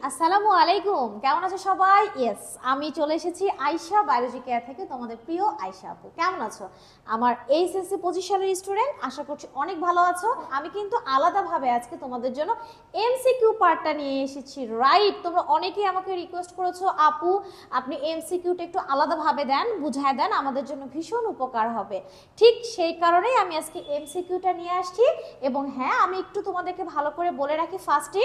আসসালামু আলাইকুম, কেমন আছো সবাই? ইয়েস, আমি চলে এসেছি আয়শা বায়োলজি কেয়ার থেকে, তোমাদের প্রিয় আয়শা আপু। কেমন আছো? আমার এইচএসসি 25 সালের স্টুডেন্ট, আশা করছি অনেক ভালো আছো। আমি কিন্তু আলাদাভাবে আজকে তোমাদের জন্য এমসিকিউ পার্টটা নিয়ে এসেছি। রাইট, তোমরা অনেকেই আমাকে রিকোয়েস্ট করেছো, আপু আপনি এমসিকিউটা একটু আলাদাভাবে দেন, বুঝায় দেন, আমাদের জন্য ভীষণ উপকার হবে। ঠিক সেই কারণেই আমি আজকে এমসিকিউটা নিয়ে আসছি। এবং হ্যাঁ, আমি একটু তোমাদেরকে ভালো করে বলে রাখি ফার্স্টে,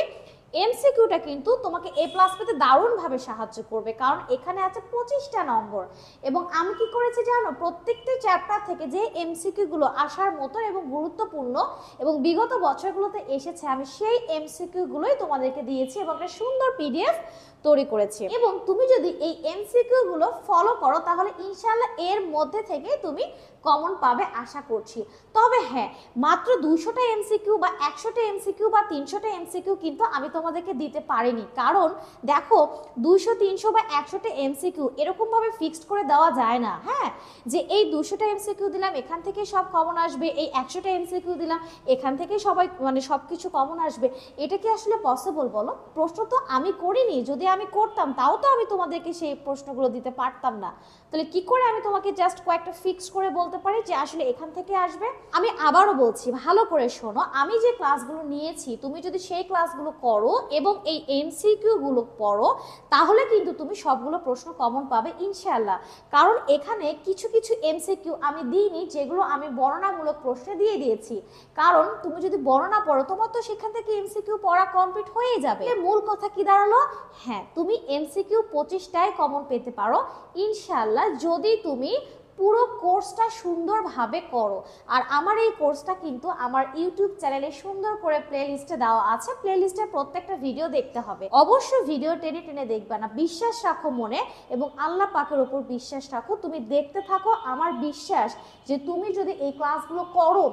এমসিকিউটা কিন্তু তোমাকে এ প্লাস পেতে দারুণভাবে সাহায্য করবে, কারণ এখানে আছে 25টা নম্বর। এবং আমি কি করেছি জানো, প্রত্যেকটি চ্যাপ্টার থেকে যে এমসিকিউগুলো আসার মতো এবং গুরুত্বপূর্ণ এবং বিগত বছরগুলোতে এসেছে, আমি সেই এমসিকিউগুলোই তোমাদেরকে দিয়েছি এবং একটা সুন্দর পিডিএফ তৈরি করেছি। এবং তুমি যদি এই এমসিকিউগুলো ফলো করো তাহলে ইনশাআল্লাহ এর মধ্যে থেকে তুমি কমন পাবে আশা করছি। তবে হ্যাঁ, মাত্র 200টা এমসিকিউ বা 100টা এমসিকিউ বা 300টা এমসিকিউ কিন্তু আমি তোমাদেরকে দিতে পারিনি, কারণ দেখো 200, 300 বা 100টা এমসিকিউ এরকমভাবে ফিক্সড করে দেওয়া যায় না। হ্যাঁ, যে এই 200টা এমসিকিউ দিলাম এখান থেকে সব কমন আসবে, এই 100টা এমসিকিউ দিলাম এখান থেকে সবাই সব কিছু কমন আসবে, এটা কি আসলে পসিবল বলো? প্রশ্ন তো আমি করিনি, যদি আমি করতাম তাও তো আমি তোমাদেরকে সেই প্রশ্নগুলো দিতে পারতাম না। তাহলে কি করে আমি তোমাকে জাস্ট কয়েকটা ফিক্স করে বলতে পারি যে আসলে এখান থেকে আসবে? আমি আবারও বলছি, ভালো করে শোনো, আমি যে ক্লাসগুলো নিয়েছি তুমি যদি সেই ক্লাসগুলো করো এবং এই এমসিকিউ গুলো পড়ো তাহলে কিন্তু তুমি সবগুলো প্রশ্ন কমন পাবে ইনশাআল্লাহ। কারণ এখানে কিছু কিছু এমসিকিউ আমি দিইনি যেগুলো আমি বর্ণনামূলক প্রশ্নে দিয়ে দিয়েছি, কারণ তুমি যদি বর্ণনা পড়ো তোমার তো সেখান থেকে এমসিকিউ পড়া কমপ্লিট হয়ে যাবে। মূল কথা কি দাঁড়ালো? হ্যাঁ, তুমি এমসিকিউ 25টায় কমন পেতে পারো ইনশাআল্লাহ, যদি তুমি পুরো কোর্সটা সুন্দরভাবে করো। আর আমার এই কোর্সটা কিন্তু আমার ইউটিউব চ্যানেলে সুন্দর করে প্লে লিস্টে দেওয়া আছে, প্লে লিস্টের প্রত্যেকটা ভিডিও দেখতে হবে। অবশ্যই ভিডিও টেনে টেনে দেখবে না, বিশ্বাস রাখো মনে এবং আল্লাহ পাকের উপর বিশ্বাস রাখো, তুমি দেখতে থাকো। আমার বিশ্বাস যে তুমি যদি এই ক্লাসগুলো করো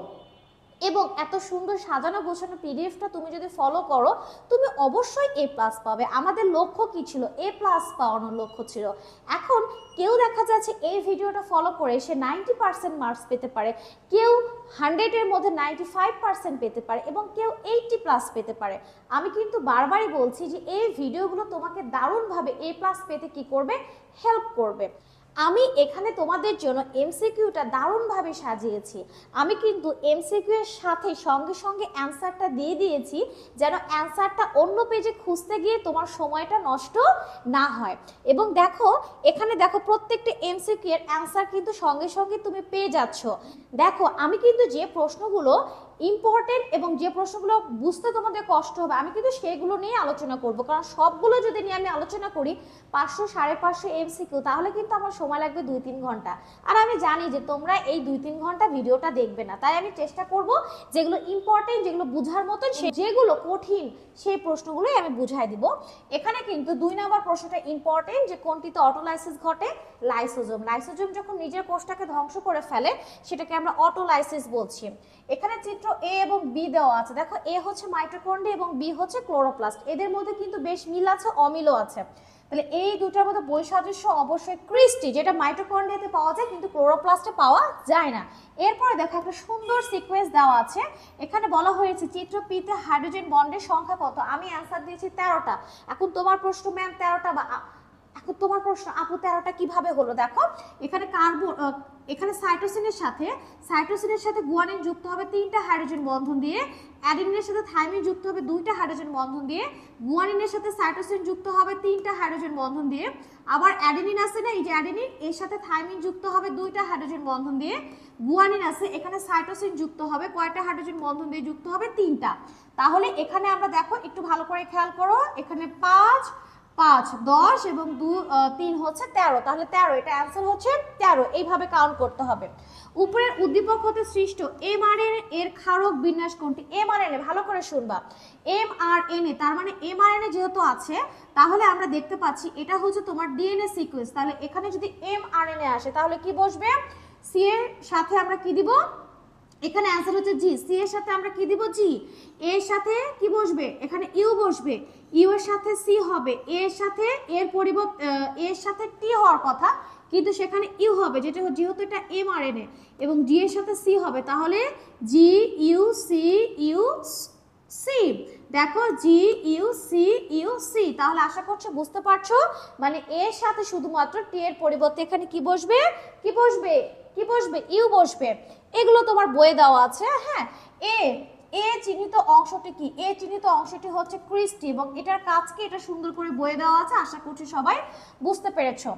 এবং এত সুন্দর সাজানো গোছানো পিডিএফটা তুমি যদি ফলো করো তুমি অবশ্যই এ প্লাস পাবে। আমাদের লক্ষ্য কি ছিল? এ প্লাস পাওয়ানোর লক্ষ্য ছিল। এখন কেউ দেখা যাচ্ছে এই ভিডিওটা ফলো করে সে 90% মার্কস পেতে পারে, কেউ 100-এর মধ্যে 95% পেতে পারে এবং কেউ 80+ পেতে পারে। আমি কিন্তু বারবারই বলছি যে এই ভিডিওগুলো তোমাকে দারুণভাবে এ প্লাস পেতে কি করবে? হেল্প করবে। আমি এখানে তোমাদের জন্য এমসিকিউটা দারুণভাবে সাজিয়েছি। আমি কিন্তু এমসিকিউ এর সাথে সঙ্গে সঙ্গে অ্যান্সারটা দিয়ে দিয়েছি, যেন অ্যান্সারটা অন্য পেজে খুঁজতে গিয়ে তোমার সময়টা নষ্ট না হয়। এবং দেখো এখানে দেখো প্রত্যেকটা এমসিকিউ এর অ্যান্সার কিন্তু সঙ্গে সঙ্গে তুমি পেয়ে যাচ্ছ। দেখো আমি কিন্তু যে প্রশ্নগুলো ইম্পর্টেন্ট এবং যে প্রশ্নগুলো বুঝতে তোমাদের কষ্ট হবে আমি কিন্তু সেগুলো নিয়ে আলোচনা করব, কারণ সবগুলো যদি নিয়ে আমি আলোচনা করি 500, 550 এমসিকিউ তাহলে কিন্তু আমার সময় লাগবে 2-3 ঘন্টা। আর আমি জানি যে তোমরা এই 2-3 ঘন্টা ভিডিওটা দেখবে না, তাই আমি চেষ্টা করব যেগুলো ইম্পর্টেন্ট, যেগুলো বুঝার মতন, যেগুলো কঠিন সেই প্রশ্নগুলোই আমি বুঝাই দিব। এখানে কিন্তু 2 নম্বর প্রশ্নটা ইম্পর্টেন্ট, যে কোনটিতে অটোলাইসিস ঘটে? লাইসোজোম। লাইসোজোম যখন নিজের কোষটাকে ধ্বংস করে ফেলে সেটাকে আমরা অটোলাইসিস বলছি। এখানে চিত্র এ এবং বি দেওয়া আছে, দেখো এ হচ্ছে মাইটোকন্ড্রিয়া এবং বি হচ্ছে ক্লোরোপ্লাস্ট, এদের মধ্যে কিন্তু বেশ মিল আছে অমিলও আছে। তাহলে এই দুটার মধ্যে বৈসাদৃশ্য অবশ্যই ক্রিস্টি, যেটা মাইটোকন্ড্রিয়াতে পাওয়া যায় কিন্তু ক্লোরোপ্লাস্টে পাওয়া যায় না। এরপরে দেখো একটা সুন্দর সিকোয়েন্স দেওয়া আছে, এখানে বলা হয়েছে চিত্র পিতে হাইড্রোজেন বন্ডের সংখ্যা কত? আমি অ্যান্সার দিয়েছি 13টা। এখন তোমার প্রশ্ন ম্যাম 13টা, বা এখন তোমার প্রশ্ন আপু 13টা কিভাবে হলো? দেখো এখানে এখানে সাইটোসিনের সাথে গুয়ানিন যুক্ত হবে 3টা হাইড্রোজেন বন্ধন দিয়ে, অ্যাডিনিনের সাথে থাইমিন যুক্ত হবে 2টা হাইড্রোজেন বন্ধন দিয়ে, গুয়ানিনের সাথে সাইটোসিন যুক্ত হবে 3টা হাইড্রোজেন বন্ধন দিয়ে, আবার অ্যাডিনিন আছে না, এই যে অ্যাডিনিন, এর সাথে থাইমিন যুক্ত হবে 2টা হাইড্রোজেন বন্ধন দিয়ে, গুয়ানিন আছে, এখানে সাইটোসিন যুক্ত হবে কয়টা হাইড্রোজেন বন্ধন দিয়ে? যুক্ত হবে 3টা। তাহলে এখানে আমরা দেখো একটু ভালো করে খেয়াল করো, এখানে 5, 5, 10 এবং 3 হচ্ছে 13, তাহলে 13, এটা অ্যান্সার হচ্ছে 13। এইভাবে কাউন্ট করতে হবে। উপরের উদ্দীপক হতে সৃষ্ট এমআরএনএ এর ক্ষারক বিন্যাস কোনটি? এমআরএনএ, ভালো করে শুনবা, এমআরএনএ, তার মানে এমআরএনএ যেহেতু আছে তাহলে আমরা দেখতে পাচ্ছি এটা হচ্ছে তোমার ডিএনএ সিকোয়েন্স। তাহলে এখানে যদি এমআরএনএ আসে তাহলে কি বসবে? সি এর সাথে আমরা কি দিব? এখানে অ্যান্সার হচ্ছে জি, সি এর সাথে আমরা কি দিব? জি। এর সাথে কি বসবে? এখানে ইউ বসবে, ইউ এর সাথে সি হবে, এর সাথে এর পরিবর্তে এর সাথে টি হওয়ার কথা কিন্তু সেখানে ইউ হবে, যেটা যেহেতু এটা এমআরএনএ, এবং জি এর সাথে সি হবে, তাহলে G U C U C. দেখো G U C U C. তাহলে আশা করছি বুঝতে পারছো, মানে এর সাথে শুধুমাত্র টি এর পরিবর্তে এখানে কি বসবে, কি বসবে, কি বসবে, ইউ বসবে। এগুলো তোমার বইয়ে দেওয়া আছে। হ্যাঁ, এ এ চিহ্নিত অংশটি কি, এ চিহ্নিত অংশটি হচ্ছে ক্রিস্টি এবং এটার কাজকে এটা সুন্দর করে বইয়ে দেওয়া আছে, আশা করছি সবাই বুঝতে পেরেছো।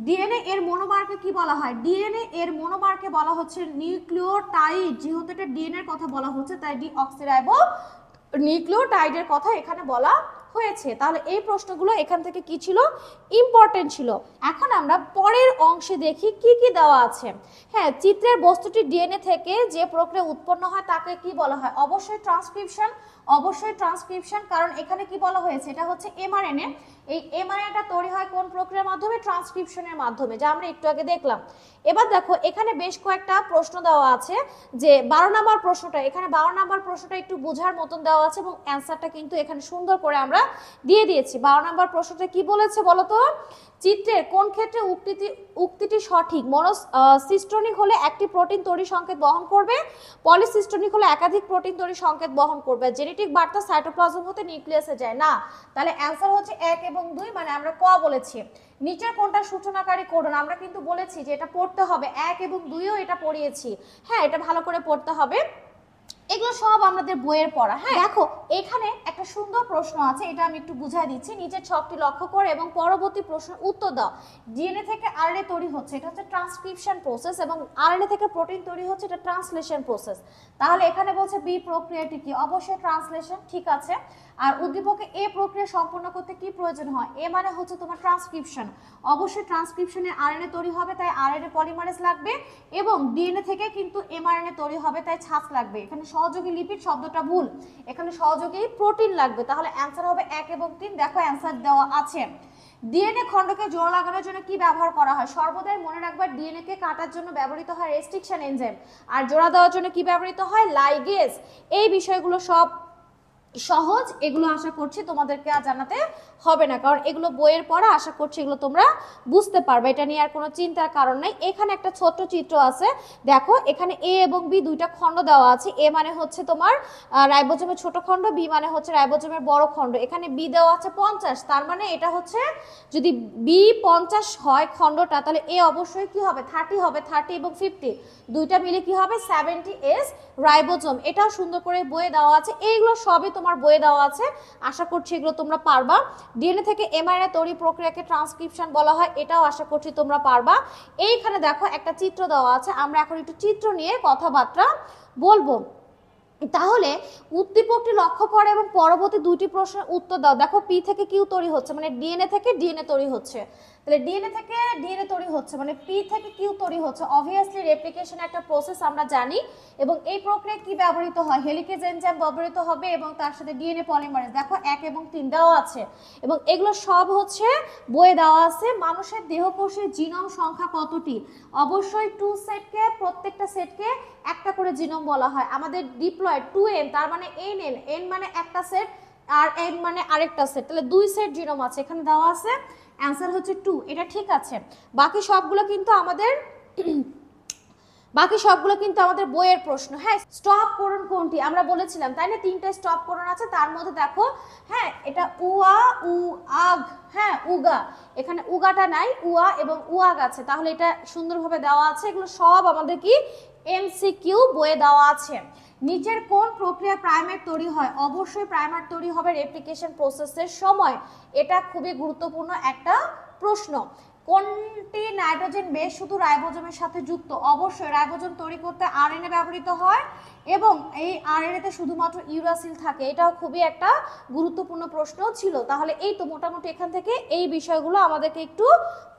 ডিএনএ এর মনোমারকে কি বলা হয়, ডিএনএ এর মনোমারকে বলা হচ্ছে নিউক্লিওটাইড। যেহেতু এটা ডিএনএ এর কথা বলা হচ্ছে তাই ডিঅক্সিরাইবো নিউক্লিওটাইডের কথা এখানে বলা হয়েছে। তাহলে এই প্রশ্নগুলো এখান থেকে কি ছিল, ইম্পর্টেন্ট ছিল। এখন আমরা পরের অংশে দেখি কি কি দেওয়া আছে। হ্যাঁ, চিত্রের বস্তুটি ডিএনএ থেকে যে প্রক্রিয়া উৎপন্ন হয় তাকে কি বলা হয়, অবশ্যই ট্রান্সক্রিপশন, অবশ্যই ট্রান্সক্রিপশন। কারণ এখানে কি বলা হয়েছে, এটা হচ্ছে এমআরএনএ। এই এমআরএনএটা তৈরি হয় কোন প্রক্রিয়ার মাধ্যমে, ট্রান্সক্রিপশনের মাধ্যমে, যা আমরা একটু আগে দেখলাম। এবার দেখো এখানে বেশ কয়েকটা প্রশ্ন দেওয়া আছে, যে 12 নম্বর প্রশ্নটা, এখানে 12 নম্বর প্রশ্নটা একটু বোঝার মতন দেওয়া আছে এবং অ্যান্সারটা কিন্তু এখানে সুন্দর করে আমরা দিয়ে দিয়েছি। 12 নম্বর প্রশ্নটা কি বলেছে বলো তো, চিত্রের কোন ক্ষেত্রে উক্তিটি সঠিক, মনোসিস্টোনিক হলে একটি প্রোটিন তৈরি সংকেত বহন করবে, পলিসিস্টোনিক হলে একাধিক প্রোটিন তৈরি সংকেত বহন করবে, জেনেটিক বার্তা সাইটোপ্লাজম হতে নিউক্লিয়াসে যায় না। তাহলে অ্যান্সার হচ্ছে 1 এবং 2, মানে আমরা ক বলেছি। নিচের কোনটা সূচনাকারী কোডন, আমরা কিন্তু বলেছি যে এটা পড়তে হবে, 1 এবং 2ও এটা পড়িয়েছি। হ্যাঁ, এটা ভালো করে পড়তে হবে, এগুলো সব আমাদের বইয়ের পড়া। হ্যাঁ, দেখো এখানে একটা সুন্দর প্রশ্ন আছে, এটা আমি একটু বুঝাই দিচ্ছি। নিচের ছকটি লক্ষ্য করে এবং পরবর্তী প্রশ্নের উত্তর দাও। ডিএনএ থেকে আরএনএ তৈরি হচ্ছে, এটা হচ্ছে ট্রান্সক্রিপশন প্রসেস, এবং আরএনএ থেকে প্রোটিন তৈরি হচ্ছে, এটা ট্রান্সলেশন প্রসেস। তাহলে এখানে বলছে বি প্রক্রিয়াটি কি, অবশ্যই ট্রান্সলেশন, ঠিক আছে। আর উদ্দীপকে এ প্রক্রিয়া সম্পন্ন করতে কি প্রয়োজন হয়, এ মানে হচ্ছে তোমার ট্রান্সক্রিপশন, অবশ্যই ট্রান্সক্রিপশনে আরএনএ তৈরি হবে তাই আরএনএ পলিমারেজ লাগবে, এবং ডিএনএ থেকে কিন্তু এমআরএনএ তৈরি হবে তাই ছাঁচ লাগবে। এখানে সহযোগী লিপিড শব্দটা ভুল, এখানে সহযোগী প্রোটিন লাগবে। তাহলে অ্যান্সার হবে 1 এবং 3। দেখো অ্যান্সার দেওয়া আছে। ডিএনএ খণ্ডকে জোড়া লাগানোর জন্য কি ব্যবহার করা হয়, সর্বদাই মনে রাখবা ডিএনএ কে কাটার জন্য ব্যবহৃত হয় রেস্ট্রিকশন এনজাইম, আর জোড়া দেওয়ার জন্য কি ব্যবহৃত হয়, লাইগেজ। এই বিষয়গুলো সব সহজ, এগুলো আশা করছি তোমাদেরকে আর জানাতে হবে না, কারণ এগুলো বইয়ের পড়া, আশা করছি এগুলো তোমরা বুঝতে পারবে, এটা নিয়ে আর কোনো চিন্তার কারণ নাই। এখানে একটা ছোট্ট চিত্র আছে, দেখো এখানে এ এবং বি দুইটা খণ্ড দেওয়া আছে। এ মানে হচ্ছে তোমার রাইবোজোমের ছোট খণ্ড, বি মানে হচ্ছে রাইবোজোমের বড় খণ্ড। এখানে বি দেওয়া আছে 50, তার মানে এটা হচ্ছে যদি বি 50 হয় খণ্ডটা, তাহলে এ অবশ্যই কি হবে, 30 হবে। 30 এবং 50 দুইটা মিলে কি হবে, 70 এস রাইবোজোম। এটাও সুন্দর করে বইয়ে দেওয়া আছে, এইগুলো সবই তোমার বইয়ে দেওয়া আছে, আশা করছি এগুলো তোমরা পারবা। ডিএনএ থেকে এমআরএনএ তৈরি প্রক্রিয়াকে ট্রান্সক্রিপশন বলা হয়, এটাও আশা করছি তোমরা পারবা। এইখানে দেখো একটা চিত্র দেওয়া আছে, আমরা এখন একটু চিত্র নিয়ে কথাবার্তা বলবো। তাহলে উদ্দীপকটি লক্ষ্য করে এবং পরবর্তী দুইটি প্রশ্নের উত্তর দাও। দেখো পি থেকে কিউ তৈরি হচ্ছে, মানে ডিএনএ থেকে ডিএনএ তৈরি হচ্ছে, তাহলে ডিএনএ থেকে ডিএনএ তৈরি হচ্ছে মানে পি থেকে কিউ তৈরি হচ্ছে, অবভিয়াসলি রেপ্লিকেশন একটা প্রসেস আমরা জানি, এবং এই প্রক্রিয়া কি ব্যবহৃত হয়, হেলিকেজ এনজাইম ব্যবহৃত হবে এবং তার সাথে ডিএনএ পলিমারেজ। দেখো 1 এবং 3 দেওয়া আছে, এবং এগুলো সব হচ্ছে বইয়ে দেওয়া আছে। মানুষের দেহকোষের জিনোম সংখ্যা কতটি, অবশ্যই 2 সেটকে, প্রত্যেকটা সেটকে একটা করে জিনোম বলা হয়। আমাদের ডিপ্লয়েড 2n, তার মানে nn, n মানে একটা সেট আর n মানে আরেকটা সেট, তাহলে 2 সেট জিনোম আছে, এখানে দেওয়া আছে। অ্যান্সার হচ্ছে 2, এটা ঠিক আছে। বাকি সবগুলো কিন্তু আমাদের বইয়ের প্রশ্ন। হ্যাঁ, স্টপ কোডন কোনটি, আমরা বলেছিলাম তাই না, 3টে স্টপ কোডন আছে, তার মধ্যে দেখো হ্যাঁ এটা উয়া, উ, আগ, হ্যাঁ উগা, এখানে উগাটা নাই, উয়া এবং উয়াগ আছে, তাহলে এটা সুন্দরভাবে দেওয়া আছে। এগুলো সব আমাদের কি এমসিকিউ বইয়ে দেওয়া আছে। নিচের কোন প্রক্রিয়া প্রাইমেট তৈরি হয়, অবশ্যই প্রাইমার তৈরি হবে রেপ্লিকেশন প্রসেসের সময়, এটা খুবই গুরুত্বপূর্ণ একটা প্রশ্ন। কোনটি নাইট্রোজেন বেস শুধু রাইবোজোমের সাথে যুক্ত, অবশ্যই রাইবোজোম তৈরি করতে আরএনএ ব্যবহৃত হয় এবং এই আরএনএ তে শুধুমাত্র ইউরাসিল থাকে, এটাও খুবই একটা গুরুত্বপূর্ণ প্রশ্ন ছিল। তাহলে এই তো মোটামুটি এখান থেকে এই বিষয়গুলো আমাদেরকে একটু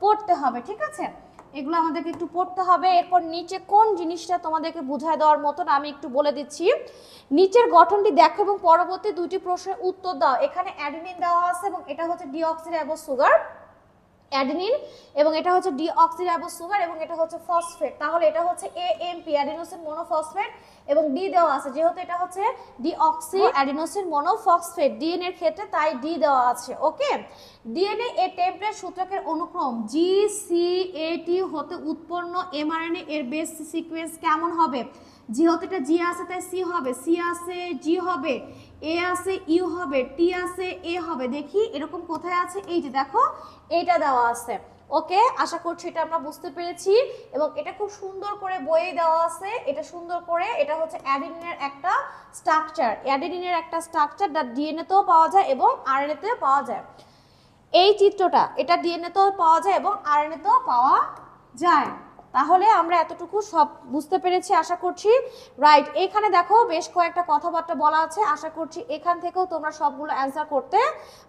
পড়তে হবে, ঠিক আছে, এগুলো আমাদেরকে একটু পড়তে হবে। এরপর নিচে কোন জিনিসটা তোমাদেরকে বুঝায় দেওয়ার মতন আমি একটু বলে দিচ্ছি। নিচের গঠনটি দেখো এবং পরবর্তী দুইটি প্রশ্নের উত্তর দাও। এখানে অ্যাডেনিন দেওয়া আছে এবং এটা হচ্ছে ডিঅক্সিরাইবোজ সুগার, অ্যাডেনিন, এবং এটা হচ্ছে ডিঅক্সিরাইবোজ সুগার, এবং এটা হচ্ছে ফসফেট। তাহলে এটা হচ্ছে এএমপি, অ্যাডিনোসিন মোনোফসফেট, এবং ডি দেওয়া আছে, যেহেতু এটা হচ্ছে ডিঅক্সি অ্যাডিনোসিন মোনোফসফেট ডিএনএ এর ক্ষেত্রে, তাই ডি দেওয়া আছে। ওকে, ডিএনএ এর টেমপ্লেট সূচকের অনুক্রম জিসিএটি হতে উৎপন্ন এমআরএনএ এর বেস সিকোয়েন্স কেমন হবে, যেহেতু এটা জি আছে তাই সি হবে, সি আছে জি হবে, এ আছে ইউ হবে, টি আছে এ হবে, দেখি এরকম কোথায় আছে, এই যে দেখো এইটা দেওয়া আছে। ওকে, আশা করছি এটা আমরা বুঝতে পেরেছি এবং এটা খুব সুন্দর করে বইয়ে দেওয়া আছে। এটা সুন্দর করে, এটা হচ্ছে অ্যাডিনিনের একটা স্ট্রাকচার, অ্যাডিনিনের একটা স্ট্রাকচার যা ডিএনএ তেও পাওয়া যায় এবং আরএনএ তেও পাওয়া যায়। এই চিত্রটা এটা ডিএনএ তেও পাওয়া যায় এবং আরএনএ তেও পাওয়া যায়। তাহলে আমরা এতটুকু সব বুঝতে পেরেছি আশা করছি, রাইট। এখানে দেখো বেশ কয়েকটা কথাবার্তা বলা আছে, আশা করছি এখান থেকেও তোমরা সবগুলো অ্যান্সার করতে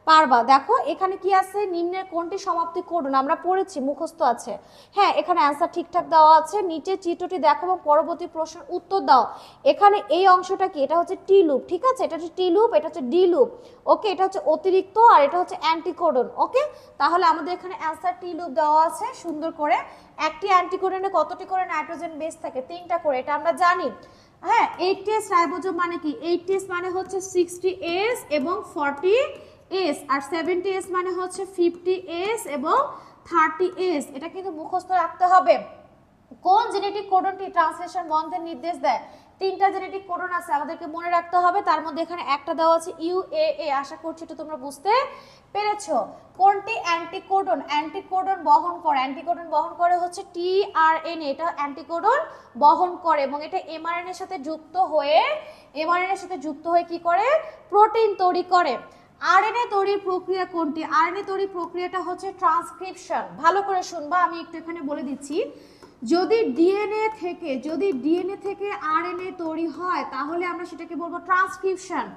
পারবা। দেখো এখানে কি আছে, নিম্নের কোনটি সমাপ্তি কোডন, আমরা পড়েছি, মুখস্থ আছে। হ্যাঁ, এখানে অ্যান্সার ঠিকঠাক দেওয়া আছে। নিচে চিত্রটি দেখো এবং পরবর্তী প্রশ্নের উত্তর দাও। এখানে এই অংশটা কি, এটা হচ্ছে টি লুপ, ঠিক আছে, এটা হচ্ছে টি লুপ, এটা হচ্ছে ডি লুপ। ওকে, এটা হচ্ছে অতিরিক্ত আর এটা হচ্ছে অ্যান্টিকোডন। ওকে, তাহলে আমাদের এখানে অ্যান্সার টি লুপ দেওয়া আছে সুন্দর করে। একটি অ্যান্টিকোডনে কতটি করে নাইট্রোজেন বেস থাকে, 3টা করে, এটা আমরা জানি। হ্যাঁ, 8S রাইবোজোম মানে কি, 8S মানে হচ্ছে 60S এবং 40S, আর 70S মানে হচ্ছে 50S এবং 30S। এটা কিন্তু মুখস্থ রাখতে হবে। কোন জেনেটিক কোডনটি ট্রান্সলেশন বন্ধের নির্দেশ দেয়? 3টা জেনেটিক কোডন আছে, আমাদেরকে মনে রাখতে হবে। তার মধ্যে এখানে একটা দেওয়া আছে UAA, আশা করছি এটা তোমরা বুঝতে পেরেছো। কোনটি অ্যান্টিকোডন, অ্যান্টিকোডন বহন করে, অ্যান্টিকোডন বহন করে হচ্ছে টিআরএনএ, এটা অ্যান্টিকোডন বহন করে এবং এটা এমআরএনএ এর সাথে যুক্ত হয়ে, এমআরএনএ এর সাথে যুক্ত হয়ে কি করে, প্রোটিন তৈরি করে। আরএনএ তৈরির প্রক্রিয়া কোনটি? আরএনএ তৈরির প্রক্রিয়াটা হচ্ছে ট্রান্সক্রিপশন। ভালো করে শুনবা, আমি একটু এখানে বলে দিচ্ছি। যদি ডিএনএ থেকে আরএনএ তৈরি হয় তাহলে আমরা সেটাকে বলবো ট্রান্সক্রিপশন।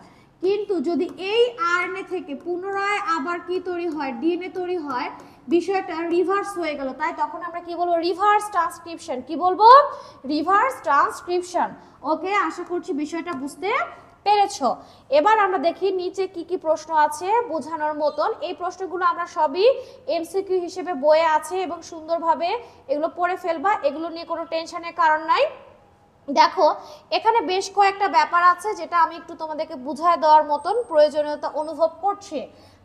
কিন্তু যদি এই আরএনএ থেকে পুনরায় আবার কি তৈরি হয়, ডিএনএ তৈরি হয়, বিষয়টা রিভার্স হয়ে গেল, তাই তখন আমরা কি বলবো, রিভার্স ট্রান্সক্রিপশন। কি বলবো, রিভার্স ট্রান্সক্রিপশন। ওকে, আশা করছি বিষয়টা বুঝতে পেরেছো। এবার আমরা দেখি নিচে কি কি প্রশ্ন আছে বোঝানোর মতন। এই প্রশ্নগুলো আমরা সবই এমসিকিউ হিসেবে বইয়ে আছে এবং সুন্দরভাবে এগুলো পড়ে ফেলবা, এগুলো নিয়ে কোনো টেনশনের কারণ নাই। দেখো এখানে বেশ কয়েকটা ব্যাপার আছে যেটা আমি একটু তোমাদেরকে বুঝায় দেওয়ার মতন প্রয়োজনীয়তা অনুভব করছি।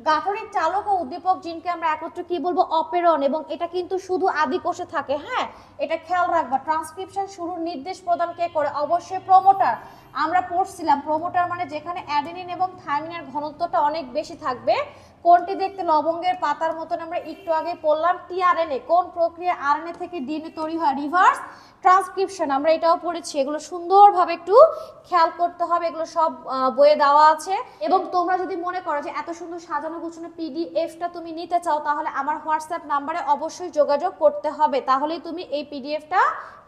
গাঠনিক চালক ও উদ্দীপক জিনকে আমরা একত্রে কি বলবো, অপেরণ, এবং এটা কিন্তু শুধু আদি কোষে থাকে। হ্যাঁ, এটা খেয়াল রাখবা। ট্রান্সক্রিপশন শুরুর নির্দেশ প্রদান কে করে, অবশ্যই প্রমোটার। আমরা পড়ছিলাম প্রমোটার মানে যেখানে অ্যাডেনিন এবং থাইমিনের ঘনত্বটা অনেক বেশি থাকবে। কোনটি দেখতে লবঙ্গের পাতার মতন, আমরা একটু আগে পড়লাম। টিআরএনএ কোন প্রক্রিয়া আরএনএ থেকে ডিএনএ তৈরি হয়, রিভার্স ট্রান্সক্রিপশন, আমরা এটাও পড়েছি। এগুলো সুন্দরভাবে একটু খেয়াল করতে হবে, এগুলো সব বইয়ে দেওয়া আছে। এবং তোমরা যদি মনে করো যে এত সুন্দর সাজানো গুছানো পিডিএফটা তুমি নিতে চাও, তাহলে আমার হোয়াটসঅ্যাপ নাম্বারে অবশ্যই যোগাযোগ করতে হবে, তাহলেই তুমি এই পিডিএফটা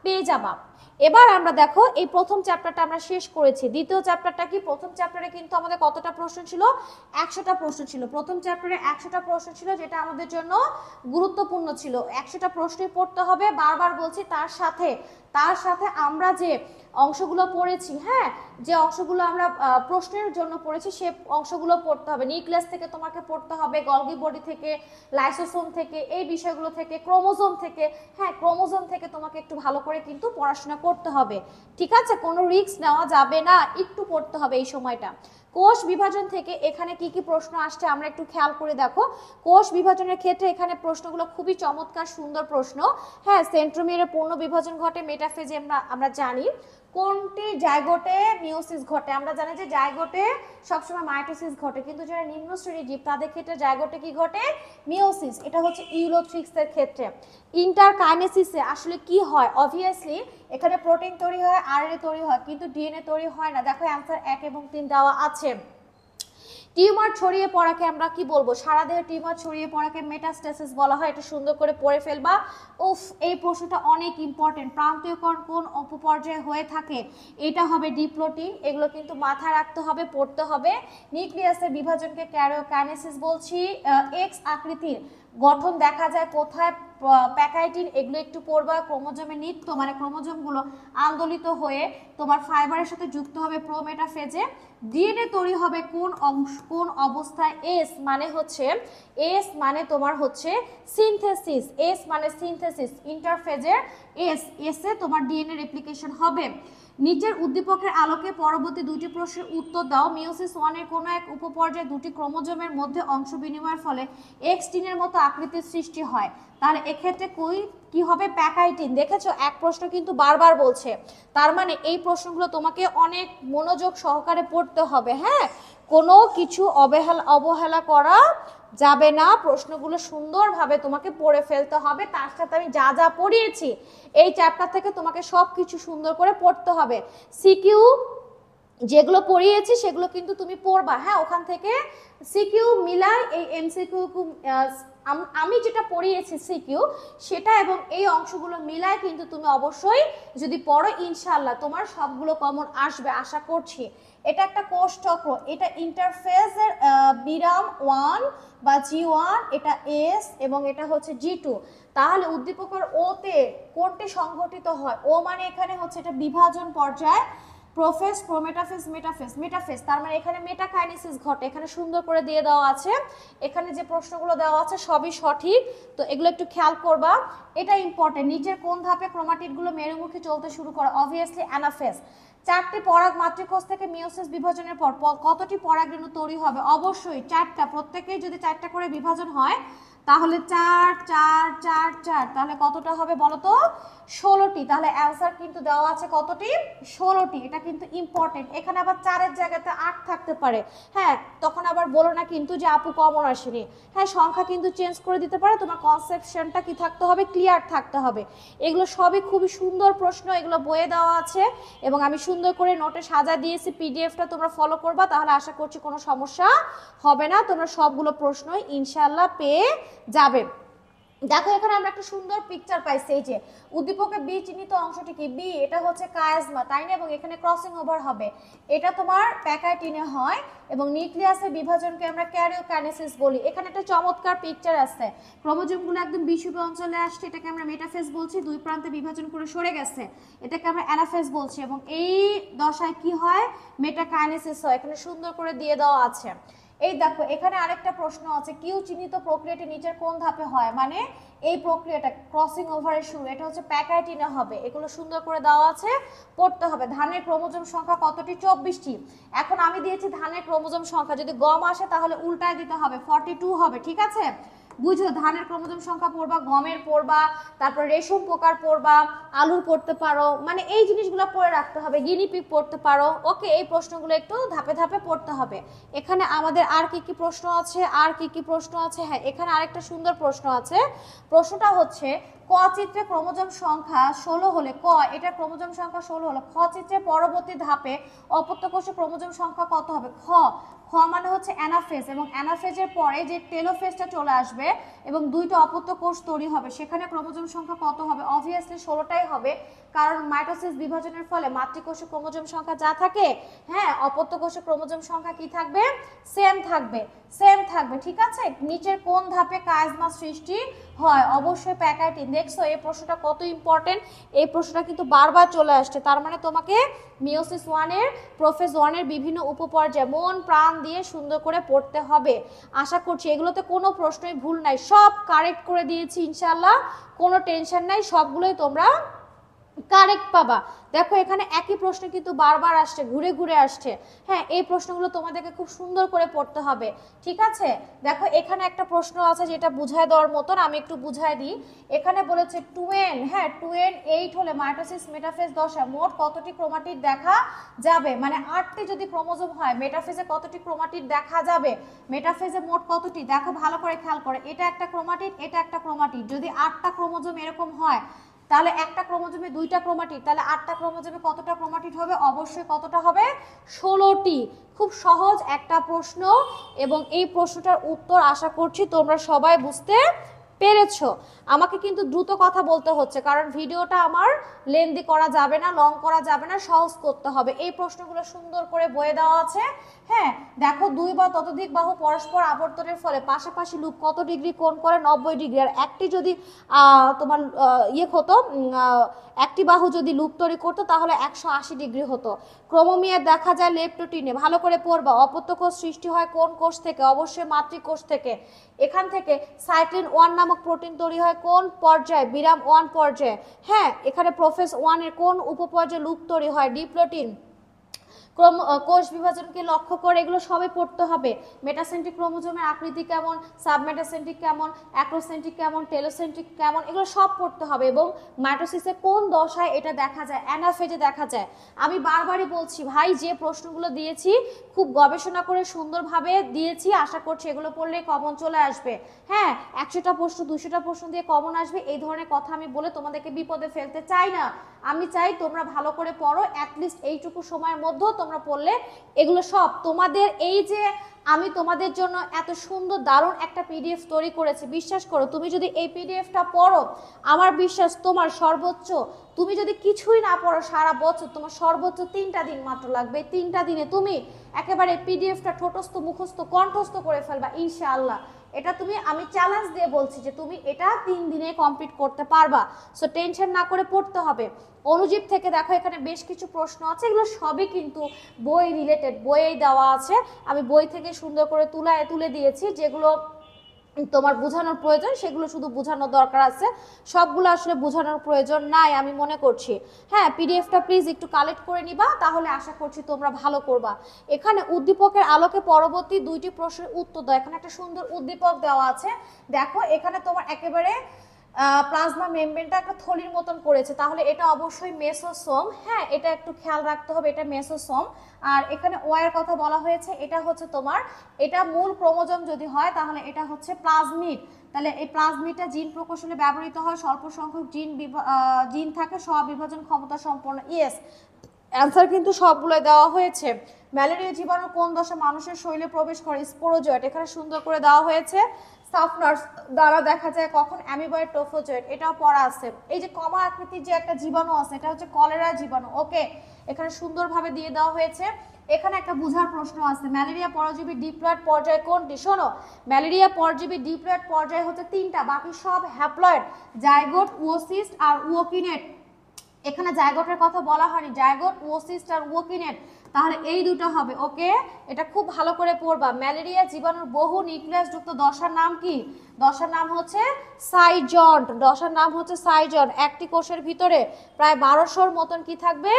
পেয়ে যাবা। এবার আমরা দেখো এই প্রথম চ্যাপ্টারটা আমরা শেষ করেছি। দ্বিতীয় চ্যাপ্টারটা কি, প্রথম চ্যাপ্টারে কিন্তু আমাদের কতটা প্রশ্ন ছিল, 100টা প্রশ্ন ছিল। প্রথম চ্যাপ্টারে 100টা প্রশ্ন ছিল, যেটা আমাদের জন্য গুরুত্বপূর্ণ ছিল। 100টা প্রশ্নই পড়তে হবে, বারবার বলছি। তার সাথে আমরা যে অংশগুলো পড়েছি, হ্যাঁ, যে অংশগুলো আমরা প্রশ্নের জন্য পড়েছি সে অংশগুলো পড়তে হবে। নিউক্লিয়াস থেকে তোমাকে পড়তে হবে, গলগি বডি থেকে, লাইসোসোম থেকে, এই বিষয়গুলো থেকে, ক্রোমোজোম থেকে। হ্যাঁ, ক্রোমোজোম থেকে তোমাকে একটু ভালো করে কিন্তু পড়াশোনা করতে হবে, ঠিক আছে, কোনো রিস্ক নেওয়া যাবে না, একটু পড়তে হবে এই সময়টা। কোষ বিভাজন থেকে এখানে কি কি প্রশ্ন আসছে আমরা একটু খেয়াল করে দেখো। কোষ বিভাজনের ক্ষেত্রে এখানে প্রশ্নগুলো খুবই চমৎকার, সুন্দর প্রশ্ন। হ্যাঁ, সেন্ট্রোমিয়ারে পূর্ণ বিভাজন ঘটে, মেটাফেজে আমরা জানি। কোনটি জাইগোটে মিওসিস ঘটে, আমরা জানি যে জাইগোটে সবসময় মাইটোসিস ঘটে, কিন্তু যারা নিম্ন শ্রেণীর জীব তাদের ক্ষেত্রে জাইগোটে কি ঘটে, মিওসিস। এটা হচ্ছে ইউলোথ্রিক্সের ক্ষেত্রে। ইন্টারকাইনেসিসে আসলে কি হয়, অবভিয়াসলি এখানে প্রোটিন তৈরি হয়, আরএনএ তৈরি হয়, কিন্তু ডিএনএ তৈরি হয় না। দেখো অ্যান্সার 1 এবং 3 দেওয়া আছে। টিউমার ছড়িয়ে পড়াকে আমরা কি বলবো, সারা দেহে টিউমার ছড়িয়ে পড়াকে মেটাস্টেসিস বলা হয়। এটা সুন্দর করে পড়ে ফেলবা। উফ, এই প্রশ্নটা অনেক ইম্পর্টেন্ট। প্রান্তীয়করণ কোন অপপর্যায়ে হয়ে থাকে, এটা হবে ডিপ্লোটিং। এগুলো কিন্তু মাথায় রাখতে হবে, পড়তে হবে। নিউক্লিয়াসের বিভাজনকে ক্যারিওকাইনেসিস বলছি। এক্স আকৃতির গঠন দেখা যায় কোথায়, প্যাকাইটিন, এগুলো একটু পড়বা। ক্রোমোজোমের নিত্য মানে ক্রোমোজোমগুলো আন্দোলিত হয়ে তোমার ফাইবারের সাথে যুক্ত হবে প্রোমেটাফেজে। ডিএনএ তৈরি হবে কোন অবস্থায়, এস মানে তোমার হচ্ছে সিনথেসিস, এস মানে সিনথেসিস, ইন্টারফেজের এস এ তোমার ডিএনএ রেপ্লিকেশন হবে। নিচের উদ্দীপকের আলোকে পরবর্তী দুটি প্রশ্নের উত্তর দাও। মিওসিস ওয়ানের কোনো এক উপপর্যায়ে দুটি ক্রোমোজোমের মধ্যে অংশ বিনিময়ের ফলে এক্স টিনের মতো আকৃতির সৃষ্টি হয়, তাহলে এক্ষেত্রে কি হবে? প্যাকাইটিন। দেখেছো, এক প্রশ্ন কিন্তু বারবার বলছে, তার মানে এই প্রশ্নগুলো তোমাকে অনেক মনোযোগ সহকারে পড়তে হবে। হ্যাঁ, কোনো কিছু অবহেলা করা যাবে না, প্রশ্নগুলো সুন্দরভাবে তোমাকে পড়ে ফেলতে হবে। তার সাথে আমি যা যা পড়িয়েছি এই চ্যাপ্টার থেকে তোমাকে সব কিছু সুন্দর করে পড়তে হবে। সিকিউ যেগুলো পড়িয়েছি সেগুলো কিন্তু তুমি পড়বা। হ্যাঁ, ওখান থেকে সিকিউ মিলাই এই এমসিকিউ, আমি যেটা পড়িয়েছি সিকিউ সেটা এবং এই অংশগুলো মিলায় কিন্তু তুমি অবশ্যই যদি পড়ো ইনশাআল্লাহ তোমার সবগুলো কমন আসবে আশা করছি। এটা একটা কোষ চক্র, এটা ইন্টারফেসের বিরাম 1 বা G1, এটা S এবং এটা হচ্ছে G2। তাহলে উদ্দীপকের ও তে কোনটি সংঘটিত হয়? ও মানে এখানে হচ্ছে এটা বিভাজন পর্যায়, প্রোফেজ, প্রোমেটাফেজ, মেটাফেজ। মেটাফেজ তার মানে এখানে মেটাকাইনেসিস ঘটে, এখানে সুন্দর করে দিয়ে দেওয়া আছে। এখানে যে প্রশ্নগুলো দেওয়া আছে সবই সঠিক, তো এগুলো একটু খেয়াল করবা, এটা ইম্পর্টেন্ট। নিচের কোন ধাপে ক্রোমাটিডগুলো মেরুমুখী চলতে শুরু করে? Obviously anaphase. 4টি পরাগ মাতৃকোষ থেকে মিওসিস বিভাজনের পর কতটি পরাগরেণু তৈরি হবে? অবশ্যই 4টা, প্রত্যেকেই যদি 4টা করে বিভাজন হয় তাহলে 4 4 4 4, তাহলে কতটা হবে বলো তো? 16টি। তাহলে অ্যান্সার কিন্তু দেওয়া আছে কতটি? 16টি। এটা কিন্তু ইম্পর্টেন্ট। এখানে আবার 4-এর জায়গাতে 8 থাকতে পারে। হ্যাঁ, তখন আবার বলো না কিন্তু যে আপু কমন আসেনি। হ্যাঁ, সংখ্যা কিন্তু চেঞ্জ করে দিতে পারে, তোমার কনসেপশনটা কি থাকতে হবে? ক্লিয়ার থাকতে হবে। এগুলো সবই খুবই সুন্দর প্রশ্ন, এগুলো বইয়ে দেওয়া আছে এবং আমি সুন্দর করে নোটে সাজা দিয়েছি। পিডিএফটা তোমরা ফলো করবা, তাহলে আশা করছি কোনো সমস্যা হবে না, তোমরা সবগুলো প্রশ্নই ইনশাআল্লাহ পেয়ে যাবে। দেখো এখানে আমরা একটা সুন্দর পিকচার পাইছি, এই যে উদ্দীপকে বি চিহ্নিত অংশটি কি? বি, এটা হচ্ছে কায়াজমা, তাই না? এবং এখানে ক্রসিং ওভার হবে, এটা তোমার প্যাকাইটিনে হয় এবং নিউক্লিয়াসের বিভাজনকে আমরা ক্যারিওকাইনেসিস বলি। এখানে একটা চমৎকার পিকচার আছে, ক্রোমোজোমগুলো একদম বিষুবীয় অঞ্চলে আসছে, এটাকে আমরা মেটাফেজ বলছি, দুই প্রান্তে বিভাজন করে সরে গেছে, এটাকে আমরা অ্যানাফেজ বলছি, এবং এই দশায় কি হয়? মেটাকাইনেসিস হয়। এখানে সুন্দর করে দিয়ে দেওয়া আছে। এই দেখো এখানে আরেকটা প্রশ্ন আছে, কিউ চিহ্নিত প্রক্রিয়াটি নিচের কোন ধাপে হয়? মানে এই প্রক্রিয়াটা ক্রসিং ওভারের শুরু, এটা হচ্ছে প্যাকাইটিনে হবে। এগুলো সুন্দর করে দেওয়া আছে, পড়তে হবে। ধানের ক্রোমোজোম সংখ্যা কতটি? 24টি। এখন আমি দিয়েছি ধানের ক্রোমোজোম সংখ্যা, যদি গম আসে তাহলে উল্টায় দিতে হবে, 42 হবে। ঠিক আছে, বুঝো, ধানের ক্রোমোজোম সংখ্যা পড়বা, গমের পড়বা, তারপর রেশম পোকার পড়বা, আলুর পড়তে পারো, মানে এই জিনিসগুলো পড়ে রাখতে হবে, গিনিপিগ পড়তে পারো। ওকে, এই প্রশ্নগুলো একটু ধাপে ধাপে পড়তে হবে। এখানে আমাদের আর কি কি প্রশ্ন আছে? হ্যাঁ, এখানে আরেকটা সুন্দর প্রশ্ন আছে। প্রশ্নটা হচ্ছে ক চিত্রে ক্রোমোজোম সংখ্যা 16 হলে, ক এটা ক্রোমোজোম সংখ্যা 16 হলে খ চিত্রে পরবর্তী ধাপে অপত্য কোষে ক্রোমোজোম সংখ্যা কত হবে? খ মানে হচ্ছে অ্যানাফেজ, এবং অ্যানাফেজের পরে যে টেলোফেজটা চলে আসবে এবং দুইটা অপত্য কোষ তৈরি হবে, সেখানে ক্রোমোজোম সংখ্যা কত হবে? অবভিয়াসলি 16টাই হবে, কারণ মাইটোসিস বিভাজনের ফলে মাতৃকোষে ক্রোমোজোম সংখ্যা যা থাকে, হ্যাঁ, অপত্য কোষে ক্রোমোজোম সংখ্যা কি থাকবে? সেম থাকবে। ঠিক আছে। নিচের কোন ধাপে কায়াজমা সৃষ্টি হয়? অবশ্যই প্যাকাইটিন। দেখছো এই প্রশ্নটা কত ইম্পর্টেন্ট, এই প্রশ্নটা কিন্তু বারবার চলে আসছে, তার মানে তোমাকে মিওসিস 1-এর, প্রোফেজ 1-এর বিভিন্ন উপপর্যায় মন প্রাণ দিয়ে সুন্দর করে পড়তে হবে। আশা করছি এগুলোতে কোনো প্রশ্নই ভুল নাই, সব কারেক্ট করে দিয়েছি ইনশাআল্লাহ, কোনো টেনশন নাই, সবগুলোই তোমরা কারেক্ট পাবা। দেখো এখানে একই প্রশ্ন কিন্তু বারবার আসছে, ঘুরে ঘুরে আসছে। হ্যাঁ, এই প্রশ্নগুলো তোমাদেরকে খুব সুন্দর করে পড়তে হবে। ঠিক আছে, দেখো এখানে একটা প্রশ্ন আছে যেটা বুঝায় দেওয়ার মতন, আমি একটু বুঝায় দিই। এখানে বলেছে 2n, হ্যাঁ 2n 8 হলে মাইটোসিস মেটাফেজ দশা মোট কতটি ক্রোমাটিড দেখা যাবে? মানে 8টি যদি ক্রোমোজোম হয়, মেটাফেজে কতটি ক্রোমাটিড দেখা যাবে? মেটাফেজে মোট কতটি? দেখো ভালো করে খেয়াল করে, এটা একটা ক্রোমাটিড, এটা একটা ক্রোমাটিড, যদি 8টা ক্রোমোজোম এরকম হয় তাহলে একটা ক্রোমোজোমে 2টা ক্রোমাটিড, তাহলে 8টা ক্রোমোজোমে কতটা ক্রোমাটিড হবে? অবশ্যই কতটা হবে? 16টি। খুব সহজ একটা প্রশ্ন, এবং এই প্রশ্নটার উত্তর আশা করছি তোমরা সবাই বুঝতে পেরেছো। আমাকে কিন্তু দ্রুত কথা বলতে হচ্ছে, কারণ ভিডিওটা আমার লেন্দি করা যাবে না, লং করা যাবে না, সহজ করতে হবে। এই প্রশ্নগুলো সুন্দর করে বয়ে দেওয়া আছে। হ্যাঁ, দেখো 2 বা ততোধিক বাহু পরস্পর আবর্তনের ফলে পাশাপাশি লুপ কত ডিগ্রি কোণ করে? 90 ডিগ্রি। আর একটি যদি তোমার হতো, একটি বাহু যদি লুপ তৈরি করতো তাহলে 180 ডিগ্রি হতো। ক্রোমোমিয়ার দেখা যায় লেপ্টোটিনে, ভালো করে পড়বা। অপত্য কোষ সৃষ্টি হয় কোন কোষ থেকে? অবশ্যই মাতৃকোষ থেকে। এখান থেকে সাইক্লিন 1 নামক প্রোটিন তৈরি হয় কোন পর্যায়ে? বিরাম 1 পর্যায়ে। হ্যাঁ, এখানে প্রোফেজ 1 এর কোন উপপর্যায়ে লুপ তৈরি হয়? D protein. কোষ বিভাজনকে লক্ষ্য করে এগুলো সবই পড়তে হবে। মেটাসেন্ট্রিক ক্রোমোজোমের আকৃতি কেমন, সাবমেটাসেন্ট্রিক কেমন, অ্যাক্রোসেন্ট্রিক কেমন, টেলোসেন্ট্রিক কেমন, এগুলো সব পড়তে হবে। এবং মাইটোসিসে কোন দশায় এটা দেখা যায়? অ্যানাফেজে দেখা যায়। আমি বারবারই বলছি ভাই, যে প্রশ্নগুলো দিয়েছি খুব গবেষণা করে সুন্দরভাবে দিয়েছি, আশা করছি এগুলো পড়লে কমন চলে আসবে। হ্যাঁ, 100টা প্রশ্ন 200টা প্রশ্ন দিয়ে কমন আসবে, এই ধরনের কথা আমি বলে তোমাদেরকে বিপদে ফেলতে চাই না। আমি চাই তোমরা ভালো করে পড়ো, অ্যাটলিস্ট এইটুকু সময়ের মধ্যেও তোমরা পড়লে এগুলো সব তোমাদের, এই যে আমি তোমাদের জন্য এত সুন্দর দারুণ একটা পিডিএফ তৈরি করেছি, বিশ্বাস করো তুমি যদি এই পিডিএফটা পড়ো, আমার বিশ্বাস তোমার সর্বোচ্চ, তুমি যদি কিছুই না পড়ো সারা বছর, তোমার সর্বোচ্চ 3টা দিন মাত্র লাগবে। 3টা দিনে তুমি একেবারে পিডিএফটা ঠোঁটস্থ মুখস্থ কণ্ঠস্থ করে ফেলবা ইনশাআল্লাহ। এটা তুমি, আমি চ্যালেঞ্জ দিয়ে বলছি যে তুমি এটা 3 দিনে কমপ্লিট করতে পারবা। সো টেনশন না করে পড়তে হবে। অনুজীব থেকে দেখো এখানে বেশ কিছু প্রশ্ন আছে, এগুলো সবই কিন্তু বই রিলেটেড, বইয়েই দেওয়া আছে। আমি বই থেকে সুন্দর করে তুলে দিয়েছি, যেগুলো তোমার বোঝানোর প্রয়োজন সেগুলো শুধু বোঝানোর দরকার আছে, সবগুলো আসলে বোঝানোর প্রয়োজন নাই আমি মনে করছি। হ্যাঁ, পিডিএফটা প্লিজ একটু কালেক্ট করে নিবা, তাহলে আশা করছি তোমরা ভালো করবা। এখানে উদ্দীপকের আলোকে পরবর্তী 2টি প্রশ্নের উত্তর দাও। এখানে একটা সুন্দর উদ্দীপক দেওয়া আছে, দেখো এখানে তোমার একেবারে প্লাজমা মেমব্রেনটা একটা থলির মতন করেছে, তাহলে এটা অবশ্যই মেসোসোম। হ্যাঁ, এটা একটু খেয়াল রাখতে হবে, এটা মেসোসোম। আর এখানে ওয়ার কথা বলা হয়েছে, এটা হচ্ছে তোমার, এটা মূল ক্রোমোজোম যদি হয় তাহলে এটা হচ্ছে প্লাজমিড। তাহলে এই প্লাজমিডটা জিন প্রকৌশলে ব্যবহৃত হয়, স্বল্প সংখ্যক জিন থাকে, স্ববিভাজন ক্ষমতা সম্পন্ন। ইয়েস, অ্যান্সার কিন্তু সবগুলো দেওয়া হয়েছে। ম্যালেরিয়া জীবাণু কোন দশা মানুষের শরীরে প্রবেশ করে? স্পোরোজয়েড, এখানে সুন্দর করে দেওয়া হয়েছে। সাফনার্স দ্বারা দেখা যায় কখন? অ্যামিবয়েড টোফোজয়েড, এটাও পড়া আছে। এই যে কমা আকৃতির যে একটা জীবাণু আছে, এটা হচ্ছে কলেরা জীবাণু। ওকে, এখানে সুন্দরভাবে দিয়ে দেওয়া হয়েছে। এখানে একটা বুঝার প্রশ্ন আছে, ম্যালেরিয়া পরজীবী ডিপ্লয়েড পর্যায় কোনটি? শোনো, ম্যালেরিয়া পরজীবী ডিপ্লয়েড পর্যায় হচ্ছে 3টা, বাকি সব হ্যাপ্লয়েড, জাইগোট, ওসিস্ট আর ওকিনেট। এখানে জাইগোটের কথা বলা হয়নি, জাইগোট, ওসিস্ট আর ওকিনেট, তাহলে এই দুটো হবে। ওকে, এটা খুব ভালো করে পড়বা। ম্যালেরিয়া জীবাণুর বহু নিউক্লিয়াস যুক্ত দশার নাম কি? দশার নাম হচ্ছে সাইজন্ট, দশার নাম হচ্ছে সাইজন্ট। একটি কোষের ভিতরে প্রায় 1200-র মতন কি থাকবে?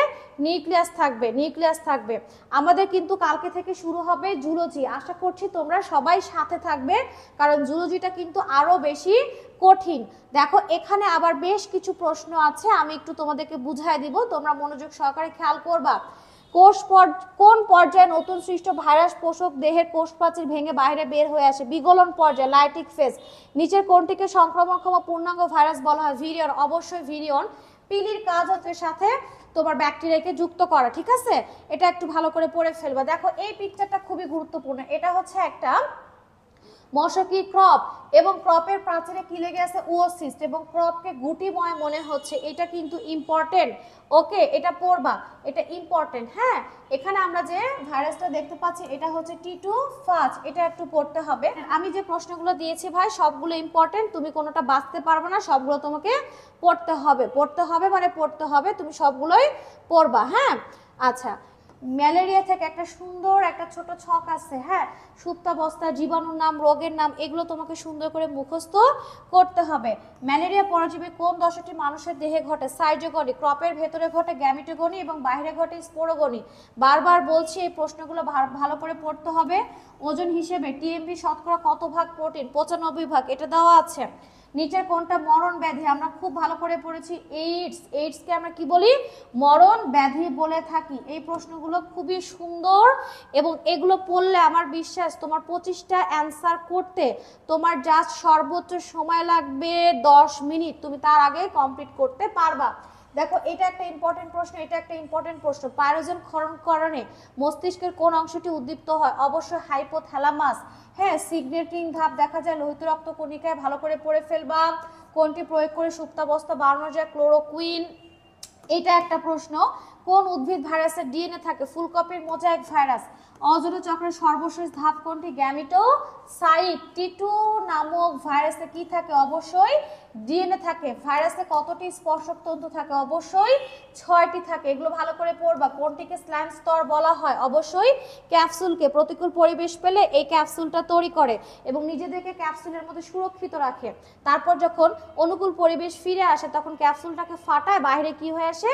নিউক্লিয়াস থাকবে, নিউক্লিয়াস থাকবে। আমাদের কিন্তু কালকে থেকে শুরু হবে জুলজি, আশা করছি তোমরা সবাই সাথে থাকবে, কারণ জুলজিটা কিন্তু আরো বেশি কঠিন। দেখো এখানে আবার বেশ কিছু প্রশ্ন আছে, আমি একটু তোমাদেরকে বুঝাই দিব, তোমরা মনোযোগ সহকারে খেয়াল করবা। কোন পর্যায়ে নতুন সৃষ্ট ভাইরাস পোষক দেহের কোষপ্রাচীর ভেঙে বাইরে বের হয়ে আসে? বিগলন পর্যায়ে, লাইটিক ফেজ। নিচের কোনটিকে সংক্রমণক্ষম পূর্ণাঙ্গ ভাইরাস বলা হয়? ভিরিয়ন, অবশ্যই ভিরিয়ন। পিলির কাজ হচ্ছে সাথে তোমার ব্যাকটেরিয়াকে যুক্ত করা, ঠিক আছে? এটা একটু ভালো করে পড়ে ফেলবা। দেখো এই পিকচারটা খুবই গুরুত্বপূর্ণ, এটা হচ্ছে একটা মশকি ক্রপ, এবং ক্রপের প্রাচীরে কি লেগে আছে? ওসিস্ট, এবং ক্রপকে গুটিময় মনে হচ্ছে, এটা কিন্তু ইম্পর্টেন্ট। ওকে, এটা পড়বা, এটা ইম্পর্টেন্ট। হ্যাঁ, এখানে আমরা যে ভাইরাসটা দেখতে পাচ্ছি এটা হচ্ছে টি2 ফাজ, এটা একটু পড়তে হবে। আমি যে প্রশ্নগুলো দিয়েছি ভাই সবগুলো ইম্পর্টেন্ট, তুমি কোনোটা বাঁচতে পারবে না, সবগুলো তোমাকে পড়তে হবে, পড়তে হবে মানে পড়তে হবে, তুমি সবগুলোই পড়বা। হ্যাঁ, আচ্ছা, ম্যালেরিয়া থেকে একটা সুন্দর একটা ছোট ছক আছে। হ্যাঁ, সুপ্তাবস্থা, জীবাণুর নাম, রোগের নাম, এগুলো তোমাকে সুন্দর করে মুখস্থ করতে হবে। ম্যালেরিয়া পরজীবী কোন দশাটি মানুষের দেহে ঘটে? সাইজোগনি, ক্রপের ভেতরে ঘটে গ্যামিটোগনি এবং বাইরে ঘটে স্পোরোগনি। বারবার বলছি এই প্রশ্নগুলো ভালো করে পড়তে হবে। ওজন হিসেবে টিএমভি শতকরা কত ভাগ প্রোটিন? 95 ভাগ, এটা দেওয়া আছে। নিচের কোনটা মরণ ব্যাধি? আমরা খুব ভালো করে পড়েছি এইডস, এইডসকে আমরা কি বলি? মরণ ব্যাধি বলে থাকি। এই প্রশ্নগুলো খুবই সুন্দর, এবং এগুলো পড়লে আমার বিশ্বাস তোমার 25টা অ্যান্সার করতে তোমার জাস্ট সর্বোচ্চ সময় লাগবে 10 মিনিট, তুমি তার আগে কমপ্লিট করতে পারবা। দেখো এটা একটা ইম্পর্টেন্ট প্রশ্ন, এটা একটা ইম্পর্টেন্ট প্রশ্ন। পাইরোজেন ক্ষরণকরণে মস্তিষ্কের কোন অংশটি উদ্দীপ্ত হয়? অবশ্যই হাইপোথ্যালামাস। হ্যাঁ, সিগনেটিং ধাপ দেখা যায় লোহিত রক্ত কণিকায়, ভালো করে পড়ে ফেলবা। কোনটি প্রয়োগ করে সুপ্তাবস্থা বাড়ানো যায়? ক্লোরোকুইন। এটা একটা প্রশ্ন। কোন উদ্ভিদ ভাইরাসের ডিএনএ থাকে? ফুলকপির মোজাইক ভাইরাস। অজৈব চক্রের সর্বশেষ ধাপ কোনটি? গ্যামিটোসাইট। টি2 নামক ভাইরাসে কি থাকে? অবশ্যই ডিএনএ থাকে। ভাইরাসে কতটি স্পর্শক তন্তু থাকে? অবশ্যই 6টি থাকে। এগুলো ভালো করে পড়বা। কোনটিকে স্লাইম স্তর বলা হয়? অবশ্যই ক্যাপসুলকে। প্রতিকূল পরিবেশ পেলে এই ক্যাপসুলটা তৈরি করে এবং নিজেদেরকে ক্যাপসুলের মধ্যে সুরক্ষিত রাখে। তারপর যখন অনুকূল পরিবেশ ফিরে আসে তখন ক্যাপসুলটাকে ফাটায় বাইরে কি হয়ে আসে?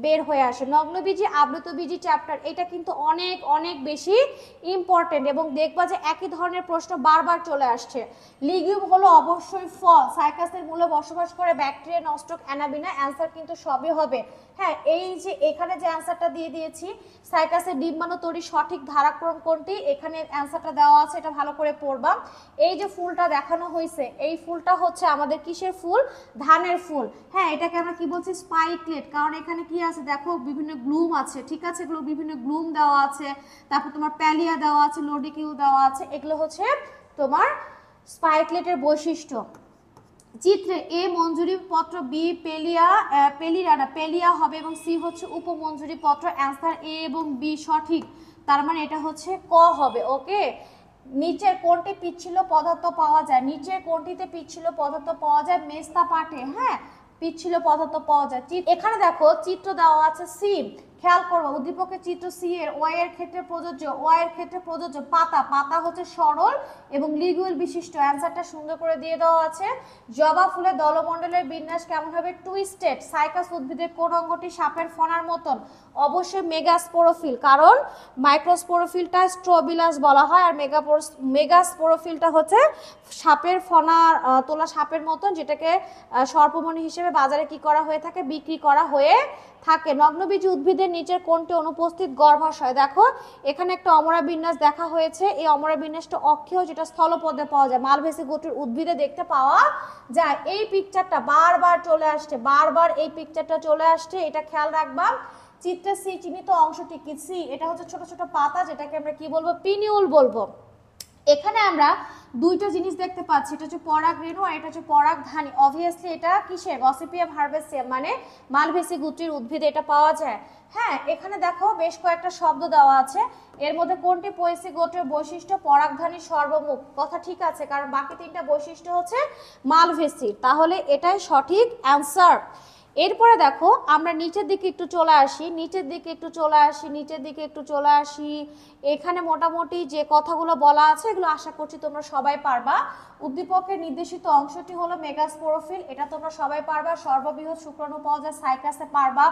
বের হয়ে আসে। নগ্নবীজি আবৃতবীজি চ্যাপ্টার, এটা কিন্তু অনেক অনেক বেশি ইম্পর্টেন্ট এবং দেখবা যে একই ধরনের প্রশ্ন বারবার চলে আসছে। লিগিউম হলো অবশ্যই ফল। সাইকাসের মূলে বসবাস করে ব্যাকটেরিয়া, নস্টক, অ্যানাবিনা। অ্যান্সার কিন্তু সবই হবে। হ্যাঁ, এই যে এখানে যে অ্যান্সারটা দিয়ে দিয়েছি, সাইকাসের ডিম্বাণু তৈরি সঠিক ধারাক্রম কোনটি? এখানে অ্যান্সারটা দেওয়া আছে, এটা ভালো করে পড়বা। এই যে ফুলটা দেখানো হয়েছে, এই ফুলটা হচ্ছে আমাদের কিসের ফুল? ধানের ফুল। হ্যাঁ, এটাকে আমরা কি বলছি? স্পাইকলেট। কারণ এখানে কি আছে দেখো, বিভিন্ন গ্লুম আছে, ঠিক আছে? এগুলো বিভিন্ন গ্লুম দেওয়া আছে, তারপর তোমার প্যালিয়া দেওয়া আছে, লোডিকিউল দেওয়া আছে। এগুলো হচ্ছে তোমার স্পাইকলেটের বৈশিষ্ট্য। চিত্রে এ মঞ্জুরি পত্র, বি পেলিয়া হবে এবং সি হচ্ছে উপমঞ্জুরি পত্র। অ্যান্সার এ এবং বি সঠিক, তার মানে এটা হচ্ছে ক হবে। ওকে, নিচের কোনটি পিচ্ছিল পদার্থ পাওয়া যায়? নিচের কোনটিতে পিচ্ছিল পদার্থ পাওয়া যায়? মেস্তা পাটে। হ্যাঁ, পিচ্ছিল পদার্থ পাওয়া যায়। এখানে দেখো চিত্র দেওয়া আছে সি। খেয়াল করবো, উদ্দীপকের চিত্র সি এর ওয়াই এর ক্ষেত্রে প্রযোজ্য। ওয়াই এর ক্ষেত্রে প্রযোজ্য পাতা। পাতা হচ্ছে সরল এবং লিগুয়েল বিশিষ্ট। অ্যান্সারটা সুন্দর করে দিয়ে দেওয়া আছে। জবা ফুলের দলমণ্ডলের বিন্যাস কেমন হবে? টুইস্টেড। সাইকাস উদ্ভিদের কোন অঙ্গটি সাপের ফনার মতন? অবশ্যই মেগাস্পোরোফিল, কারণ মাইক্রোস্পোরোফিলটা স্ট্রোবিলাস বলা হয় আর মেগাস্পোরোফিলটা হচ্ছে সাপের ফনার তোলা সাপের মতন, যেটাকে সর্পমণি হিসেবে বাজারে কি করা হয়ে থাকে? বিক্রি করা হয়ে থাকে। নগ্নবীজি উদ্ভিদের নিচের কোনটি অনুপস্থিত? গর্ভাশয়। দেখো এখানে একটা অমরা বিন্যাস দেখা হয়েছে। এই অমরা বিন্যাসটা অক্ষীয়, যেটা স্থলপদে পাওয়া যায়। মালভেসি গোত্রের উদ্ভিদে দেখতে পাওয়া যায়। এই পিকচারটা বারবার চলে আসছে, বারবার এই পিকচারটা চলে আসছে, এটা খেয়াল রাখবা। চিত্রে সি চিহ্নিত অংশটি কি? সি, এটা হচ্ছে ছোট ছোট পাতা, যেটাকে আমরা কি বলবো? পিনিউল বলবো। এখানে আমরা দুইটা জিনিস দেখতে পাচ্ছি, এটা হচ্ছে পরাগ রেণু আর এটা হচ্ছে পরাগধানী। অবভিয়াসলি এটা কিসের? গসিপিয়াম হারভেসিয়াম, মানে মালভেসি গোত্রের উদ্ভিদে এটা পাওয়া যায়। হ্যাঁ, এখানে দেখো বেশ কয়েকটা শব্দ দেওয়া আছে। এর মধ্যে কোনটি পয়েসি গোত্রের বৈশিষ্ট্য? পরাগধানী সর্বমুখ। কথা ঠিক আছে, কারণ বাকি তিনটা বৈশিষ্ট্য হচ্ছে মালভেসির। তাহলে এটাই সঠিক অ্যান্সার। এরপরে দেখো আমরা নিচের দিকে একটু চলে আসি, নিচের দিকে একটু চলে আসি। এখানে মোটামুটি যে কথাগুলো বলা আছে এগুলো আশা করছি তোমরা সবাই পারবা। উদ্দীপকের নির্দেশিত অংশটি হলো মেগাস্পোরোফিল, এটা তোমরা সবাই পারবা। সর্ববৃহৎ শুক্রাণু পাওয়া যায় সাইকাসে, পারবা।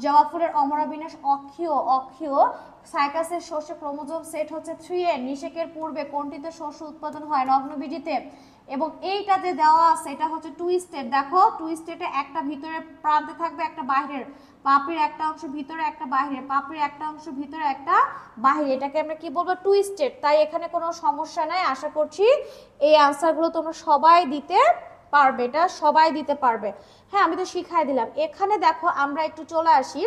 জবা ফুলের অমরা বিন্যাস অক্ষীয়। সাইকাসের শস্য ক্রোমোজোম সেট হচ্ছে 3N। নিষেকের পূর্বে কোনটিতে শস্য উৎপাদন হয়? নগ্নবীজিতে। এবং এইটা যে দেওয়া আছে এটা হচ্ছে টুইস্টেড। দেখো টুইস্টেডে একটা ভিতরে প্রান্তে থাকবে, একটা বাইরের। পাপড়ির একটা অংশ ভিতরে, একটা বাইরে। পাপড়ির একটা অংশ ভিতরে, একটা বাইরে। এটাকে আমরা কি বলবো? টুইস্টেড। তাই এখানে কোনো সমস্যা নাই। আশা করছি এই আনসারগুলো তোমরা সবাই দিতে পারবে, এটা সবাই দিতে পারবে। হ্যাঁ, আমি তো শিখাই দিলাম। এখানে দেখো আমরা একটু চলে আসি।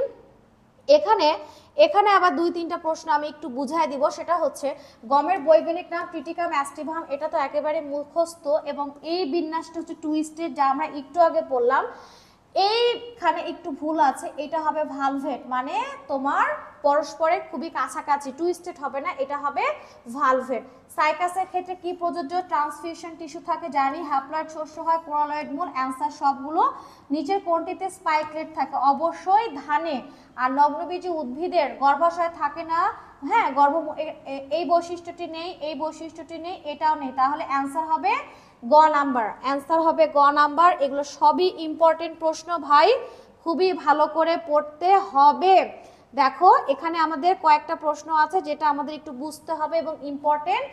এখানে আবার দুই তিনটা প্রশ্ন আমি একটু বুঝাই দিব। সেটা হচ্ছে গমের বৈজ্ঞানিক নাম ট্রিটিকাম অ্যাস্টিভাম, এটা তো একেবারে মুখস্থ। এবং এই বিন্যাসটা হচ্ছে টুইস্টেড, যা আমরা একটু আগে পড়লাম। এইখানে একটু ভুল আছে, এটা হবে ভালভেট, মানে তোমার পরস্পরের খুবই কাছাকাছি। টুইস্টেড হবে না, এটা হবে ভালভেট। সাইকাসের ক্ষেত্রে কি প্রযোজ্য? ট্রান্সফিউশন টিস্যু থাকে, জানি। হ্যাপ্লয়েড শস্য হয়, কোরালয়েড মূল। অ্যান্সার সবগুলো। নিচের কোনটিতে স্পাইকলেট থাকে? অবশ্যই ধানে। আর নগ্নবীজি উদ্ভিদের গর্ভাশয় থাকে না। হ্যাঁ, এই বৈশিষ্ট্যটি নেই, এই বৈশিষ্ট্যটি নেই, এটাও নেই। তাহলে অ্যান্সার হবে গ নাম্বার। অ্যান্সার হবে গ নাম্বার। এগুলো সবই ইম্পর্টেন্ট প্রশ্ন ভাই, খুবই ভালো করে পড়তে হবে। দেখো এখানে আমাদের কয়েকটা প্রশ্ন আছে যেটা আমাদের একটু বুঝতে হবে এবং ইম্পর্টেন্ট।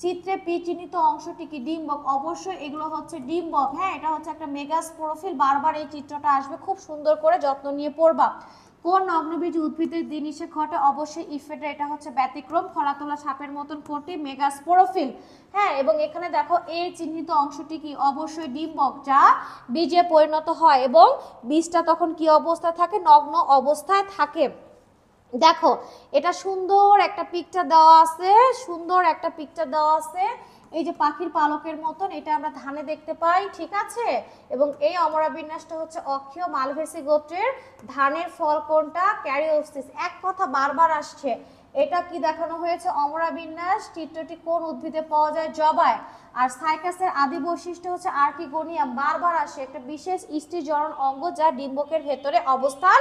চিত্রে পি চিহ্নিত অংশটি কি? ডিম্বক। অবশ্যই এগুলো হচ্ছে ডিম্বক। হ্যাঁ, এটা হচ্ছে একটা মেগাস্পোরোফিল। বারবার এই চিত্রটা আসবে, খুব সুন্দর করে যত্ন নিয়ে পড়বা। কোন নগ্নবীজ উদ্ভিদের দিনিসে ঘটে? অবশ্যই ইফেটা, এটা হচ্ছে ব্যতিক্রম। ফলাতোলা সাপের মতন কোনটি? মেগাস্পোরোফিল। হ্যাঁ, এবং এখানে দেখো এই চিহ্নিত অংশটি কি? অবশ্যই ডিম্বক, যা বীজে পরিণত হয় এবং বীজটা তখন কি অবস্থায় থাকে? নগ্ন অবস্থায় থাকে। দেখো এটা সুন্দর একটা পিকচার দেওয়া আছে, সুন্দর একটা পিকচার দেওয়া আছে। এই যে পাখির পালকের মতন এটা আমরা ধানে দেখতে পাই, ঠিক আছে। এবং এই অমরা বিন্যাসটা হচ্ছে অক্ষীয় মালভেসি গোত্রের। ধানের ফল কোনটা? ক্যারিওপসিস। এক কথা বারবার আসছে, এটা কি দেখানো হয়েছে? অমরা বিন্যাস। চিত্রটি কোন উদ্ভিদে পাওয়া যায়? জবায়। আর সাইকাসের আদি বৈশিষ্ট্য হচ্ছে আর্কিগোনিয়াম, বারবার আসে, একটা বিশেষ স্ত্রীজনন অঙ্গ যা ডিম্বকের ভেতরে অবস্থান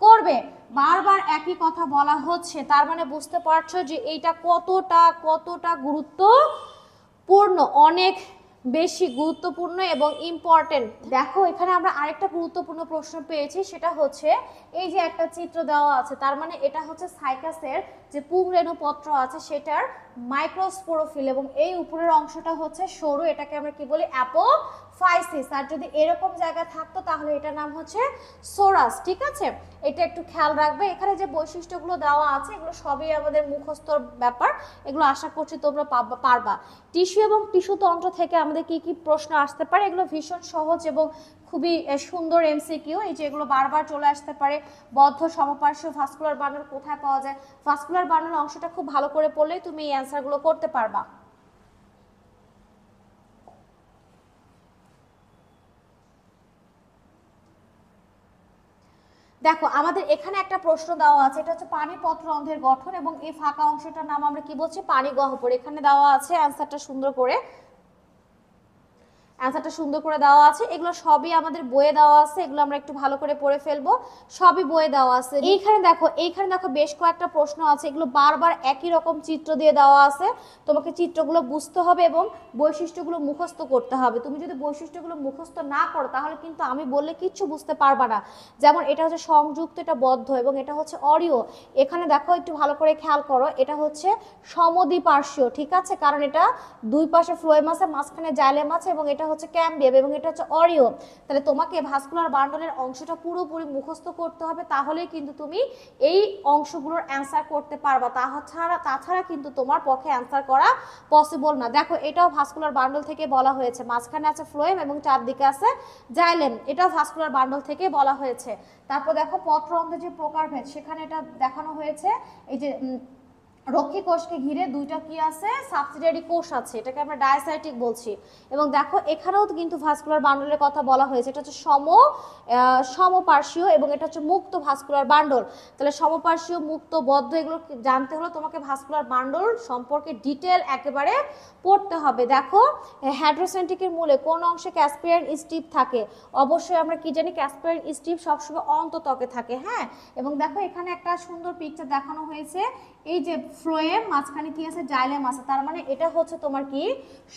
করবে। বারবার একই কথা বলা হচ্ছে, তার মানে বুঝতে পারছো যে এইটা কতটা গুরুত্বপূর্ণ, অনেক বেশি গুরুত্বপূর্ণ এবং ইম্পর্টেন্ট। দেখো এখানে আমরা আরেকটা গুরুত্বপূর্ণ প্রশ্ন পেয়েছি, সেটা হচ্ছে এই যে একটা চিত্র দেওয়া আছে, তার মানে এটা হচ্ছে সাইকাসের যে পুংরেণুপত্র আছে সেটার মাইক্রোস্পোরোফিল, এবং এই উপরের অংশটা হচ্ছে সরু, এটাকে আমরা কি বলি? অ্যাপোফাইসিস। আর যদি এরকম জায়গা থাকতো তাহলে এটার নাম হচ্ছে সোরাস, ঠিক আছে। এটা একটু খেয়াল রাখবে। এখানে যে বৈশিষ্ট্যগুলো দেওয়া আছে এগুলো সবই আমাদের মুখস্থর ব্যাপার, এগুলো আশা করছি তোমরা পারবা। টিস্যু এবং টিস্যুতন্ত্র থেকে আমাদের কি কি প্রশ্ন আসতে পারে? এগুলো ভীষণ সহজ এবং খুবই সুন্দর এমসিকিউ, এই যে এগুলো বারবার চলে আসতে পারে। বদ্ধ সমপার্শ্বীয় ভাস্কুলার বান্ডল কোথায় পাওয়া যায়? ভাস্কুলার বান্ডল অংশটা খুব ভালো করে পড়লেই তুমি এই অ্যান্সারগুলো করতে পারবা। দেখো আমাদের এখানে একটা প্রশ্ন দেওয়া আছে, এটা হচ্ছে পানিপত্র অন্ধ্রের গঠন, এবং এই ফাঁকা অংশটার নাম আমরা কি বলছি? পানি গহ্বর। এখানে দেওয়া আছে অ্যান্সারটা সুন্দর করে, অ্যান্সারটা সুন্দর করে দেওয়া আছে। এগুলো সবই আমাদের বইয়ে দেওয়া আছে, এগুলো আমরা একটু ভালো করে পড়ে ফেলবো, সবই বইয়ে দেওয়া আছে। এইখানে দেখো বেশ কয়েকটা প্রশ্ন আছে, এগুলো বারবার একই রকম চিত্র দিয়ে দেওয়া আছে, তোমাকে চিত্রগুলো বুঝতে হবে এবং বৈশিষ্ট্যগুলো মুখস্থ করতে হবে। তুমি যদি বৈশিষ্ট্যগুলো মুখস্থ না করো তাহলে কিন্তু আমি বললে কিচ্ছু বুঝতে পারবা না। যেমন এটা হচ্ছে সংযুক্ত, এটা বদ্ধ, এবং এটা হচ্ছে অরিও। এখানে দেখো একটু ভালো করে খেয়াল করো, এটা হচ্ছে সমদ্বিপার্শ্বীয়, ঠিক আছে, কারণ এটা দুই পাশে ফ্লোয়েম আছে, মাঝখানে জাইলেম আছে, এবং এটা হচ্ছে ক্যাম্বিয়াম, এবং এটা হচ্ছে অরিও। তাহলে তোমাকে ভাস্কুলার বান্ডলের অংশটা পুরোপুরি মুখস্থ করতে হবে, তাহলেই কিন্তু তুমি এই অংশগুলোর অ্যান্সার করতে পারবা। তাছাড়া কিন্তু তোমার পক্ষে অ্যান্সার করা পসিবল না। দেখো এটাও ভাস্কুলার বান্ডল থেকে বলা হয়েছে, মাঝখানে আছে ফ্লোয়েম এবং চারদিকে আছে জাইলেম, এটাও ভাস্কুলার বান্ডল থেকে বলা হয়েছে। তারপর দেখো পত্র অন্ধ্রের যে প্রকারভেদ, সেখানে এটা দেখানো হয়েছে, এই যে রক্ষী কোষকে ঘিরে দুইটা কি আছে? সাবসিডিয়ারি কোষ আছে, এটাকে আমরা ডায়াসাইটিক বলছি। এবং দেখো এখানেও কিন্তু ভাস্কুলার বান্ডলের কথা বলা হয়েছে, এটা হচ্ছে সমপার্শ্বীয় এবং এটা হচ্ছে মুক্ত ভাস্কুলার বান্ডল। তাহলে সমপার্শ্বীয়, মুক্ত, বদ্ধ এগুলো জানতে হলে তোমাকে ভাস্কুলার বান্ডল সম্পর্কে ডিটেল একেবারে পড়তে হবে। দেখো হাইড্রোসেন্ট্রিকের মূলে কোন অংশে ক্যাসপিয়ান স্ট্রিপ থাকে? অবশ্যই আমরা কি জানি? ক্যাসপিয়ান স্ট্রিপ সবসময় অন্তত্বকে থাকে, হ্যাঁ। এবং দেখো এখানে একটা সুন্দর পিকচার দেখানো হয়েছে, এই যে ফ্লোয়েম, মাঝখানে কি আছে? জাইলেম আছে, তার মানে এটা হচ্ছে তোমার কি?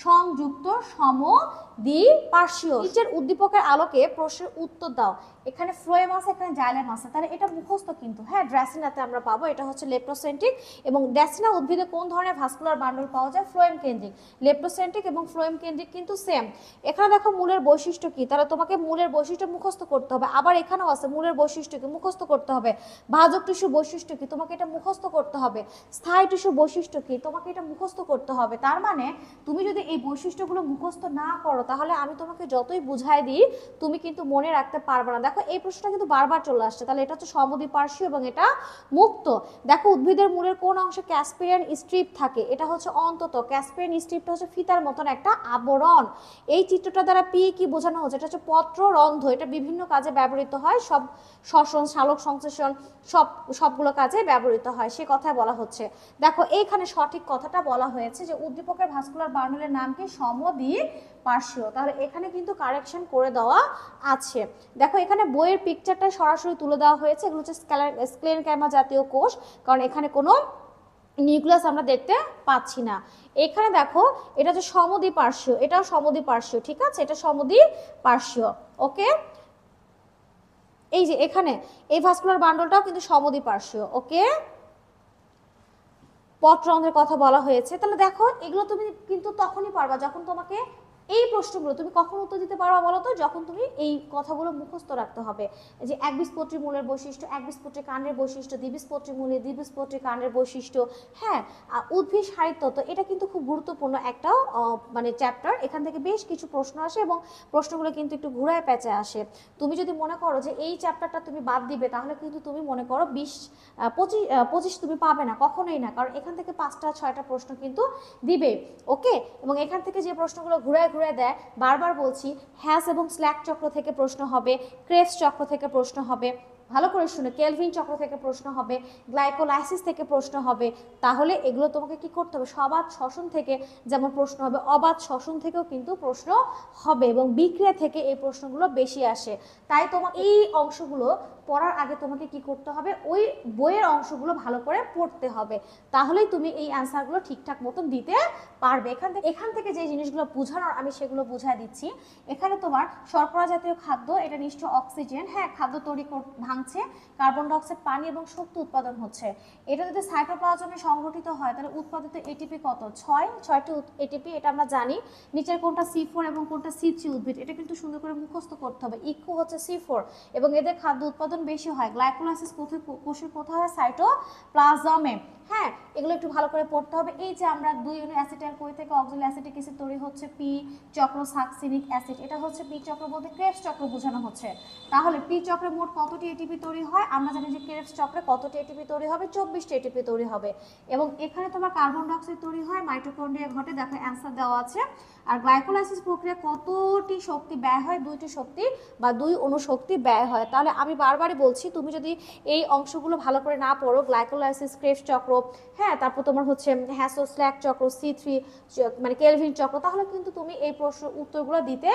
সংযুক্ত সমদ্বিপার্শ্বীয়। নিচের উদ্দীপকের আলোকে প্রশ্নের উত্তর দাও। এখানে ফ্লোয়েম আছে, এখানে জাইলেম আছে, তাহলে এটা মুখস্থ কিন্তু, হ্যাঁ। ড্রাসিনাতে আমরা পাবো, এটা হচ্ছে লেপ্টোসেন্ট্রিক। এবং ড্রাসিনা উদ্ভিদে কোন ধরনের ভাস্কুলার বান্ডল পাওয়া যায়? ফ্লোয়েম কেন্দ্রিক। লেপ্টোসেন্ট্রিক এবং ফ্লোয়েম কেন্দ্রিক কিন্তু সেম। এখানে দেখো মূলের বৈশিষ্ট্য কি, তাহলে তোমাকে মূলের বৈশিষ্ট্য মুখস্থ করতে হবে। আবার এখানেও আছে মূলের বৈশিষ্ট্য কি, মুখস্থ করতে হবে। ভাজক টিস্যু বৈশিষ্ট্য কি, তোমাকে এটা মুখস্থ করতে হবে। স্থায়ী টিস্যু বৈশিষ্ট্য কি, তোমাকে এটা মুখস্থ করতে হবে। তার মানে তুমি যদি এই বৈশিষ্ট্যগুলো মুখস্থ না করো তাহলে আমি তোমাকে যতই বুঝাই দিই তুমি কিন্তু মনে রাখতে পারবে না। দেখো এই প্রশ্নটা কিন্তু বারবার চলে আসছে, তাহলে এটা হচ্ছে সমদ্বিপার্শ্বীয় এবং এটা মুক্ত। দেখো উদ্ভিদের মূলের কোন অংশে ক্যাসপিয়ান স্ট্রিপ থাকে? এটা হচ্ছে অন্তত, ক্যাসপিয়ান স্ট্রিপটা হচ্ছে ফিতার মতন একটা আবরণ। এই চিত্রটা দ্বারা কি বোঝানো হচ্ছে? এটা হচ্ছে পত্ররন্ধ্র, এটা বিভিন্ন কাজে ব্যবহৃত হয়, সব শ্বসন, সালোক সংশ্লেষণ সবগুলো কাজে ব্যবহৃত হয়, সে কথাই বলা হচ্ছে। দেখো এইখানে সঠিক কথাটা বলা হয়েছে যে উদ্দীপকের ভাস্কুলার বান্ডলের নাম কি? সমদ্বিপার্শ্বীয়। তাহলে এখানে কিন্তু কারেকশন করে দেওয়া আছে। দেখো এখানে বইয়ের পিকচারটা সরাসরি তুলে দেওয়া হয়েছে, এগুলো হচ্ছে স্ক্লেরেনকাইমা জাতীয় কোষ, কারণ এখানে কোনো নিউক্লিয়াস আমরা দেখতে পাচ্ছি না। এখানে দেখো এটা হচ্ছে সমদ্বিপার্শ্বীয়, এটাও সমদ্বিপার্শ্বীয়, ঠিক আছে, এটা সমদ্বিপার্শ্বীয়, ওকে। এই যে এখানে এই ভাস্কুলার বান্ডলটাও কিন্তু সমদ্বিপার্শ্বীয়, ওকে। পত্ররন্ধ্রের কথা বলা হয়েছে, তাহলে দেখো এগুলো তুমি কিন্তু তখনই পারবা যখন তোমাকে এই প্রশ্নগুলো তুমি কখন উত্তর দিতে পারবা বলো তো, যখন তুমি এই কথাগুলো মুখস্থ রাখতে হবে, যে একবীজপত্রী মূলের বৈশিষ্ট্য, একবীজপত্রী কাণ্ডের বৈশিষ্ট্য, দ্বিবীজপত্রী মূলের দ্বিবীজপত্রী কাণ্ডের বৈশিষ্ট্য। হ্যাঁ, উদ্ভিদ সাহিত্য, এটা কিন্তু খুব গুরুত্বপূর্ণ একটা মানে চ্যাপ্টার। এখান থেকে বেশ কিছু প্রশ্ন আসে এবং প্রশ্নগুলো কিন্তু একটু ঘুরায় প্যাচে আসে। তুমি যদি মনে করো যে এই চ্যাপ্টারটা তুমি বাদ দিবে, তাহলে কিন্তু তুমি মনে করো 25 তুমি পাবে না, কখনোই না, কারণ এখান থেকে 5টা-6টা প্রশ্ন কিন্তু দিবে। ওকে, এবং এখান থেকে যে প্রশ্নগুলো ঘুরায় ঘুরায় দেয়, বারবার বলছি, হ্যাস এবং স্ল্যাক চক্র থেকে প্রশ্ন হবে, ক্রেবস চক্র থেকে প্রশ্ন হবে, ভালো করে শুনে, কেলভিন চক্র থেকে প্রশ্ন হবে, গ্লাইকোলাইসিস থেকে প্রশ্ন হবে। তাহলে এগুলো তোমাকে কি করতে হবে, সবাত শ্বসন থেকে যেমন প্রশ্ন হবে, অবাত শ্বসন থেকেও কিন্তু প্রশ্ন হবে, এবং বিক্রিয়া থেকে এই প্রশ্নগুলো বেশি আসে। তাই তোমাকে এই অংশগুলো পড়ার আগে তোমাকে কি করতে হবে, ওই বইয়ের অংশগুলো ভালো করে পড়তে হবে, তাহলেই তুমি এই অ্যান্সারগুলো ঠিকঠাক মতন দিতে পারবে। এখান থেকে যে জিনিসগুলো বোঝানোর আমি সেগুলো বুঝাই দিচ্ছি। এখানে তোমার শর্করা জাতীয় খাদ্য, এটা নিশ্চয় অক্সিজেন, হ্যাঁ, খাদ্য তৈরি ভাঙছে, কার্বন ডাইঅক্সাইড, পানি এবং শক্তি উৎপাদন হচ্ছে। এটা যদি সাইটোপ্লাজমে সংগঠিত হয়, তাহলে উৎপাদিত এটিপি কত, 6টি এটিপি, এটা আমরা জানি। নিচের কোনটা C4 এবং কোনটা C3 উদ্ভিদ, এটা কিন্তু সুন্দর করে মুখস্থ করতে হবে। ইকু হচ্ছে C4 এবং এদের খাদ্য উৎপাদন বেশি হয়। গ্লাইকোলাইসিস কোষের কোথায় হয়, সাইটোপ্লাজমে। হ্যাঁ, এগুলো একটু ভালো করে পড়তে হবে। এই যে আমরা 2 অ্যাসিটাইল কই থেকে অক্সালিক অ্যাসিটিক অ্যাসিড তৈরি হচ্ছে, পি চক্র সাকসিনিক অ্যাসিড, এটা হচ্ছে পি চক্র বলতে ক্রেবস চক্র বোঝানো হচ্ছে। তাহলে পি চক্রে মোট কতটি এটিপি তৈরি হয়, আমরা জানি যে ক্রেবস চক্রে কতটি এটিপি তৈরি হবে, 24টি এটিপি তৈরি হবে। এবং এখানে তোমার কার্বন ডাইঅক্সাইড তৈরি হয়, মাইটোকন্ড্রিয়া ঘটে, দেখো অ্যান্সার দেওয়া আছে। আর গ্লাইকোলাইসিস প্রক্রিয়া কতটি শক্তি ব্যয় হয়, 2টি শক্তি বা 2 অণুশক্তি ব্যয় হয়। তাহলে আমি বারবারই বলছি, তুমি যদি এই অংশগুলো ভালো করে না পড়ো, গ্লাইকোলাইসিস, ক্রেবস চক্র, হ্যাঁ, তারপর তোমার হচ্ছে হ্যাসো স্ল্যাক চক্র, C3 মানে কেলভিন চক্র, তাহলে কিন্তু তুমি এই প্রশ্ন উত্তরগুলো দিতে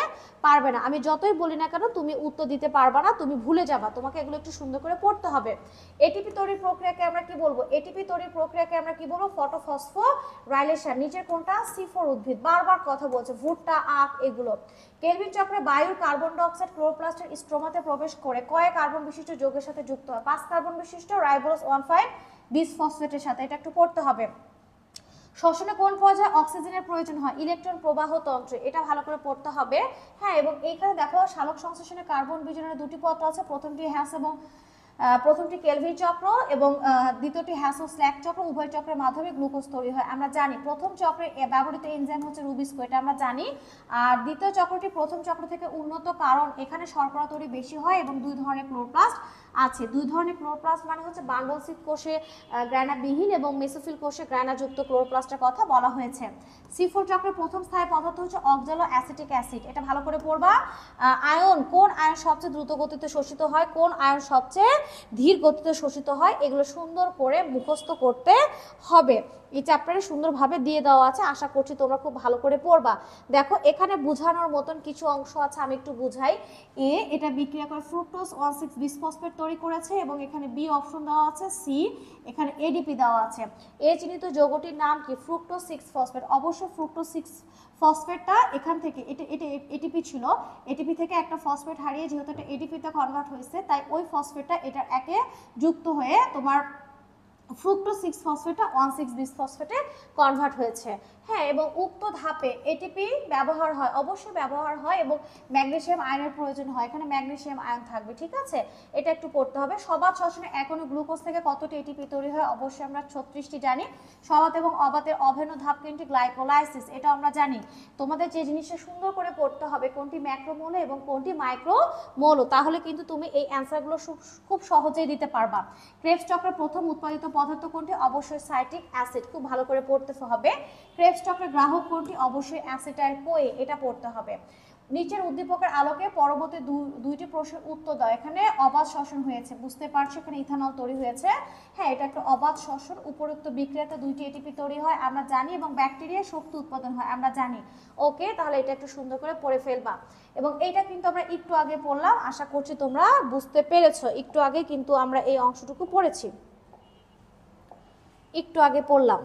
পারবে না। আমি যতই বলি না কেন, তুমি উত্তর দিতে পারবে না, তুমি ভুলে যাবা। তোমাকে এগুলো একটু সুন্দর করে পড়তে হবে। এটিপি তৈরির প্রক্রিয়াকে আমরা কি বলবো, এটিপি তৈরির প্রক্রিয়াকে আমরা কি বলবো, ফটোফসফোরাইলেশন। নিচের কোনটা, C4 উদ্ভিদ, বারবার কথা বলছে, ভুট্টা, আখ, এগুলো। কেলভিন চক্রে বায়ুর কার্বন ডাইঅক্সাইড ক্লোরোপ্লাস্টের স্ট্রোমাতে প্রবেশ করে কয় কার্বন বিশিষ্ট যৌগের সাথে যুক্ত হয়, 5 কার্বন বিশিষ্ট রাইবোজ 1,5 বিসফসফেটের সাথে, এটা একটু পড়তে হবে। শ্বসনে কোন পর্যায়ে অক্সিজেনের প্রয়োজন হয়, ইলেকট্রন প্রবাহ তন্ত্রে, এটা ভালো করে পড়তে হবে। হ্যাঁ, এবং এইখানে দেখো সালোক সংশ্লেষণে কার্বন বিজননের 2টি পথ আছে, প্রথমটি হ্যাস এবং প্রথমটি কেলভিন চক্র এবং দ্বিতীয়টি হ্যাসো স্ল্যাক চক্র, উভয় চক্রের মাধ্যমে গ্লুকোজ তৈরি হয়। আমরা জানি প্রথম চক্রে ব্যবহৃত এনজাইম হচ্ছে রুবিস্কো, এটা আমরা জানি। আর দ্বিতীয় চক্রটি প্রথম চক্র থেকে উন্নত, কারণ এখানে শর্করা তৈরি বেশি হয় এবং 2 ধরনের ক্লোরোপ্লাস্ট আছে। 2 ধরনের ক্লোরোপ্লাস্ট মানে হচ্ছে বান্ডল সিড কোষে গ্রানাবিহীন এবং মেসোফিল কোষে গ্রানাযুক্ত ক্লোরোপ্লাস্টের কথা বলা হয়েছে। C4 চক্রের প্রথম স্থায়ী পদার্থ হচ্ছে অক্সালো অ্যাসিটিক অ্যাসিড, এটা ভালো করে পড়বা। আয়ন, কোন আয়ন সবচেয়ে দ্রুত গতিতে শোষিত হয়, কোন আয়ন সবচেয়ে ধীর গতিতে শোষিত হয়, এগুলো সুন্দর করে মুখস্থ করতে হবে। এই চ্যাপ্টারে সুন্দরভাবে দিয়ে দেওয়া আছে, আশা করছি তোমরা খুব ভালো করে পড়বা। দেখো এখানে বোঝানোর মতন কিছু অংশ আছে, আমি একটু বুঝাই। এটা বিক্রিয়া করে ফ্রুক্টোজ 1,6 বিসফসফেট তৈরি করেছে এবং এখানে বি অপশন দেওয়া আছে, সি এখানে এডিপি দেওয়া আছে। এ চিহ্নিত যৌগটির নাম কি, ফ্রুক্টোজ 6 ফসফেট। অবশ্যই ফ্রুক্টোজ 6 ফসফেটটা এখান থেকে, এটা এটিপি ছিল, এটিপি থেকে একটা ফসফেট হারিয়ে যেহেতু এটা এডিপিতে কনভার্ট হয়েছে, তাই ওই ফসফেটটা এটার একে যুক্ত হয়ে তোমার ফ্রুক্টোজ 6 ফসফেটটা 1,6 বিসফসফেটে কনভার্ট হয়েছে। হ্যাঁ, এবং উক্ত ধাপে এটিপি ব্যবহার হয়, অবশ্যই ব্যবহার হয়, এবং ম্যাগনেসিয়াম আয়নের প্রয়োজন হয়, এখানে ম্যাগনেসিয়াম আয়ন থাকবে, ঠিক আছে, এটা একটু পড়তে হবে। সবাত শ্বসনে এক অণু গ্লুকোজ থেকে কতটি এটিপি তৈরি হয়, অবশ্যই আমরা 36টি জানি। সবাত এবং অবাতের অভিন্ন ধাপ কোনটি, গ্লাইকোলাইসিস, এটা আমরা জানি। তোমাদের যে জিনিসটা সুন্দর করে পড়তে হবে, কোনটি ম্যাক্রোমোল এবং কোনটি মাইক্রোমোল, তাহলে কিন্তু তুমি এই অ্যান্সারগুলো খুব সহজেই দিতে পারবা। ক্রেবস চক্রের প্রথম উৎপাদিত পদার্থ কোনটি, অবশ্যই সাইট্রিক অ্যাসিড, খুব ভালো করে পড়তে হবে। ক্রেবস চক্রের গ্রাহক কোনটি, অবশ্যই অ্যাসিটাইল কোয়ে, এটা পড়তে হবে। নিচের উদ্দীপকের আলোকে পরবর্তী 2টি প্রশ্নের উত্তর দাও। এখানে অবাধ শ্বসন হয়েছে, বুঝতে পারছো, এখানে ইথানল তৈরি হয়েছে। হ্যাঁ, এটা একটা অবাধ শ্বসন, উপরোক্ত বিক্রিয়াতে 2টি এটিপি তৈরি হয় আমরা জানি, এবং ব্যাকটেরিয়া শক্তি উৎপাদন হয় আমরা জানি। ওকে, তাহলে এটা একটু সুন্দর করে পড়ে ফেলবা। এবং এইটা কিন্তু আমরা একটু আগে পড়লাম, আশা করছি তোমরা বুঝতে পেরেছো। একটু আগে কিন্তু আমরা এই অংশটুকু পড়েছি, একটু আগে পড়লাম।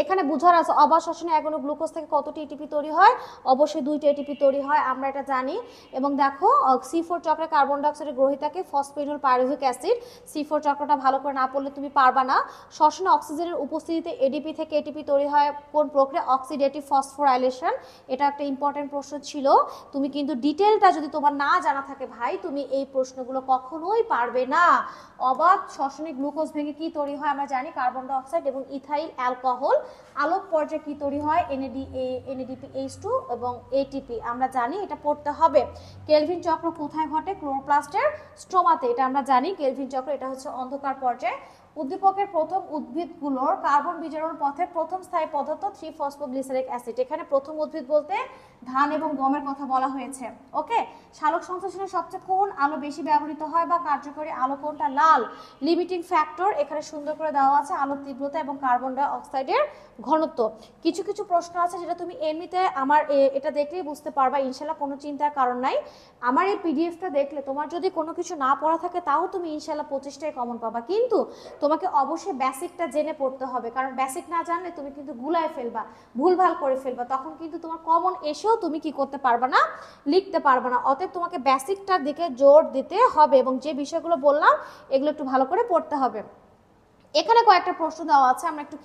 এখানে বুঝার আছে অবাত শ্বসনে এগোনো গ্লুকোজ থেকে কতটি এটিপি তৈরি হয়, অবশ্যই 2টি এটিপি তৈরি হয়, আমরা এটা জানি। এবং দেখো C4 চক্রে কার্বন ডাইঅক্সাইডের গ্রহিতাকে ফসফেনল পাইরুভিক অ্যাসিড, C4 চক্রটা ভালো করে না পড়লে তুমি পারবা না। শ্বসনে অক্সিজেনের উপস্থিতিতে এডিপি থেকে এটিপি তৈরি হয় কোন প্রক্রিয়া, অক্সিডেটিভ ফসফোরাইলেশন। এটা একটা ইম্পর্টেন্ট প্রশ্ন ছিল, তুমি কিন্তু ডিটেলটা যদি তোমার না জানা থাকে ভাই তুমি এই প্রশ্নগুলো কখনোই পারবে না। অবাত শ্বসনে গ্লুকোজ ভেঙে কি তৈরি হয় আমরা জানি, কার্বন ডাইঅক্সাইড এবং ইথাইল অ্যালকোহল। আলোক পর্যায়ে কি তৈরি হয়, NADPH2 এবং ATP, আমরা জানি, এটা পড়তে হবে। কেলভিন চক্র কোথায় ঘটে, ক্লোরোপ্লাস্টের স্ট্রোমাতে, এটা আমরা জানি কেলভিন চক্র, এটা হচ্ছে অন্ধকার পর্যায়ে। উদ্দীপকের প্রথম উদ্ভিদগুলোর কার্বন বিজারণ পথের প্রথম স্থায়ী পদার্থ 3-ফসফোগ্লিসারিক অ্যাসিড। এখানে প্রথম উদ্ভিদ বলতে ধান এবং গমের কথা বলা হয়েছে। ওকে, সালোক সংশ্লেষণের সবচেয়ে কোন আলো বেশি ব্যবহৃত হয় বা কার্যকরী আলো কোনটা, লাল। লিমিটিং ফ্যাক্টর এখানে সুন্দর করে দেওয়া আছে, আলোর তীব্রতা এবং কার্বন ডাই অক্সাইডের ঘনত্ব। কিছু কিছু প্রশ্ন আছে যেটা তুমি এমনিতে আমার এটা দেখলেই বুঝতে পারবা, ইনশাল্লাহ কোনো চিন্তার কারণ নাই। আমার এই পিডিএফটা দেখলে তোমার যদি কোনো কিছু না পড়া থাকে তাও তুমি ইনশাল্লাহ 25টায় কমন পাবা, কিন্তু তোমাকে অবশ্যই বেসিকটা জেনে পড়তে হবে, কারণ বেসিক না জানলে তুমি কিন্তু গুলায় ফেলবা, ভুলভাল করে ফেলবা, তখন কিন্তু তোমার কমন এসেও তুমি কি করতে পারবা না, লিখতে পারবা না। অতএব তোমাকে বেসিকটার দিকে জোর দিতে হবে এবং যে বিষয়গুলো বললাম এগুলো একটু ভালো করে পড়তে হবে। এখানে কয়েকটা প্রশ্ন দেওয়া আছে, আমরা একটু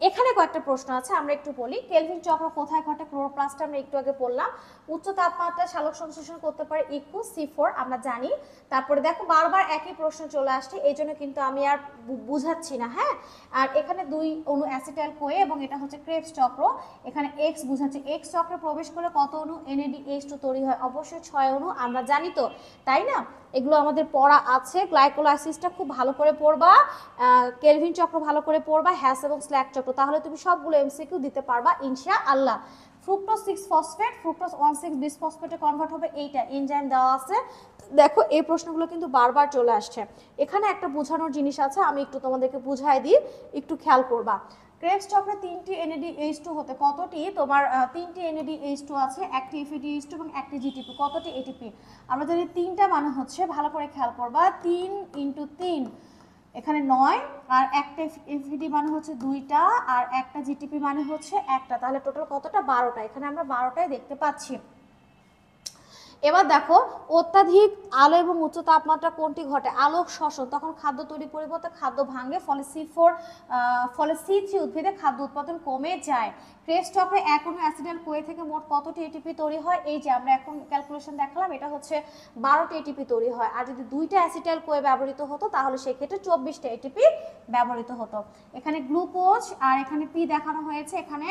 এখানে কয়েকটা প্রশ্ন আছে, আমরা একটু বলি। কেলভিন চক্র কোথায় ঘটে, ক্লোরোপ্লাস্টে আমরা একটু আগে বললাম। উচ্চ তাপমাত্রায় সালোক সংশ্লেষণ করতে পারে ইকু, C4 আমরা জানি। তারপরে দেখো বারবার একই প্রশ্ন চলে আসছে, এই জন্য কিন্তু আমি আর বুঝাচ্ছি না, হ্যাঁ। আর এখানে 2 অণু অ্যাসিটাইল কোয়ে এবং এটা হচ্ছে ক্রেবস চক্র, এখানে X বুঝাচ্ছে। X চক্রে প্রবেশ করে কত অণু, NADH2 তৈরি হয়, অবশ্যই 6 অণু, আমরা জানি তো, তাই না? এগুলো আমাদের পড়া আছে। গ্লাইকোলাইসিসটা খুব ভালো করে পড়বা, কেলভিন চক্র ভালো করে পড়বা, হ্যাস এবং স্ল্যাক চক্র, তাহলে তুমি সবগুলো এমসিকিউ দিতে পারবা ইনশাআল্লাহ। ফ্রুক্টোজ 6 ফসফেট, ফ্রুক্টোজ 1,6 বিসফসফেটে কনভার্ট হবে, এইটা এনজাইম দেওয়া আছে। দেখো এই প্রশ্নগুলো কিন্তু বারবার চলে আসছে। এখানে একটা বোঝানোর জিনিস আছে, আমি একটু তোমাদেরকে বুঝাই দিই, একটু খেয়াল করবা। ক্রেবস চক্রে 3টি NADH2 হতে কতটি তোমার 3টি NADH2 আছে, একটি FADH2 এবং একটি GTP, কতটি ATP আমরা জানি 3টা, মানে হচ্ছে ভালো করে খেয়াল করবা 3 × 3 এখানে 9, আর একটা FAD মানে হচ্ছে 2টা, আর একটা GTP মানে হচ্ছে 1টা, তাহলে টোটাল কতটা, 12টা। এখানে আমরা 12টাই দেখতে পাচ্ছি। এবার দেখো অত্যাধিক আলো এবং উচ্চ তাপমাত্রা কোনটি ঘটে, আলোক শ্বসন, তখন খাদ্য তৈরি পরিবর্তে খাদ্য ভাঙে, ফলে C3 উদ্ভিদে খাদ্য উৎপাদন কমে যায়। ক্রেবস চক্রে এক অণু অ্যাসিটাইল কোয়ে থেকে মোট কতটি এটিপি তৈরি হয়, এই যে আমরা এখন ক্যালকুলেশন দেখালাম, এটা হচ্ছে 12টি এটিপি তৈরি হয়। আর যদি 2টা অ্যাসিটাইল কোয়ে ব্যবহৃত হতো তাহলে সেক্ষেত্রে 24টা এটিপি ব্যবহৃত হতো। এখানে গ্লুকোজ আর এখানে পি দেখানো হয়েছে, এখানে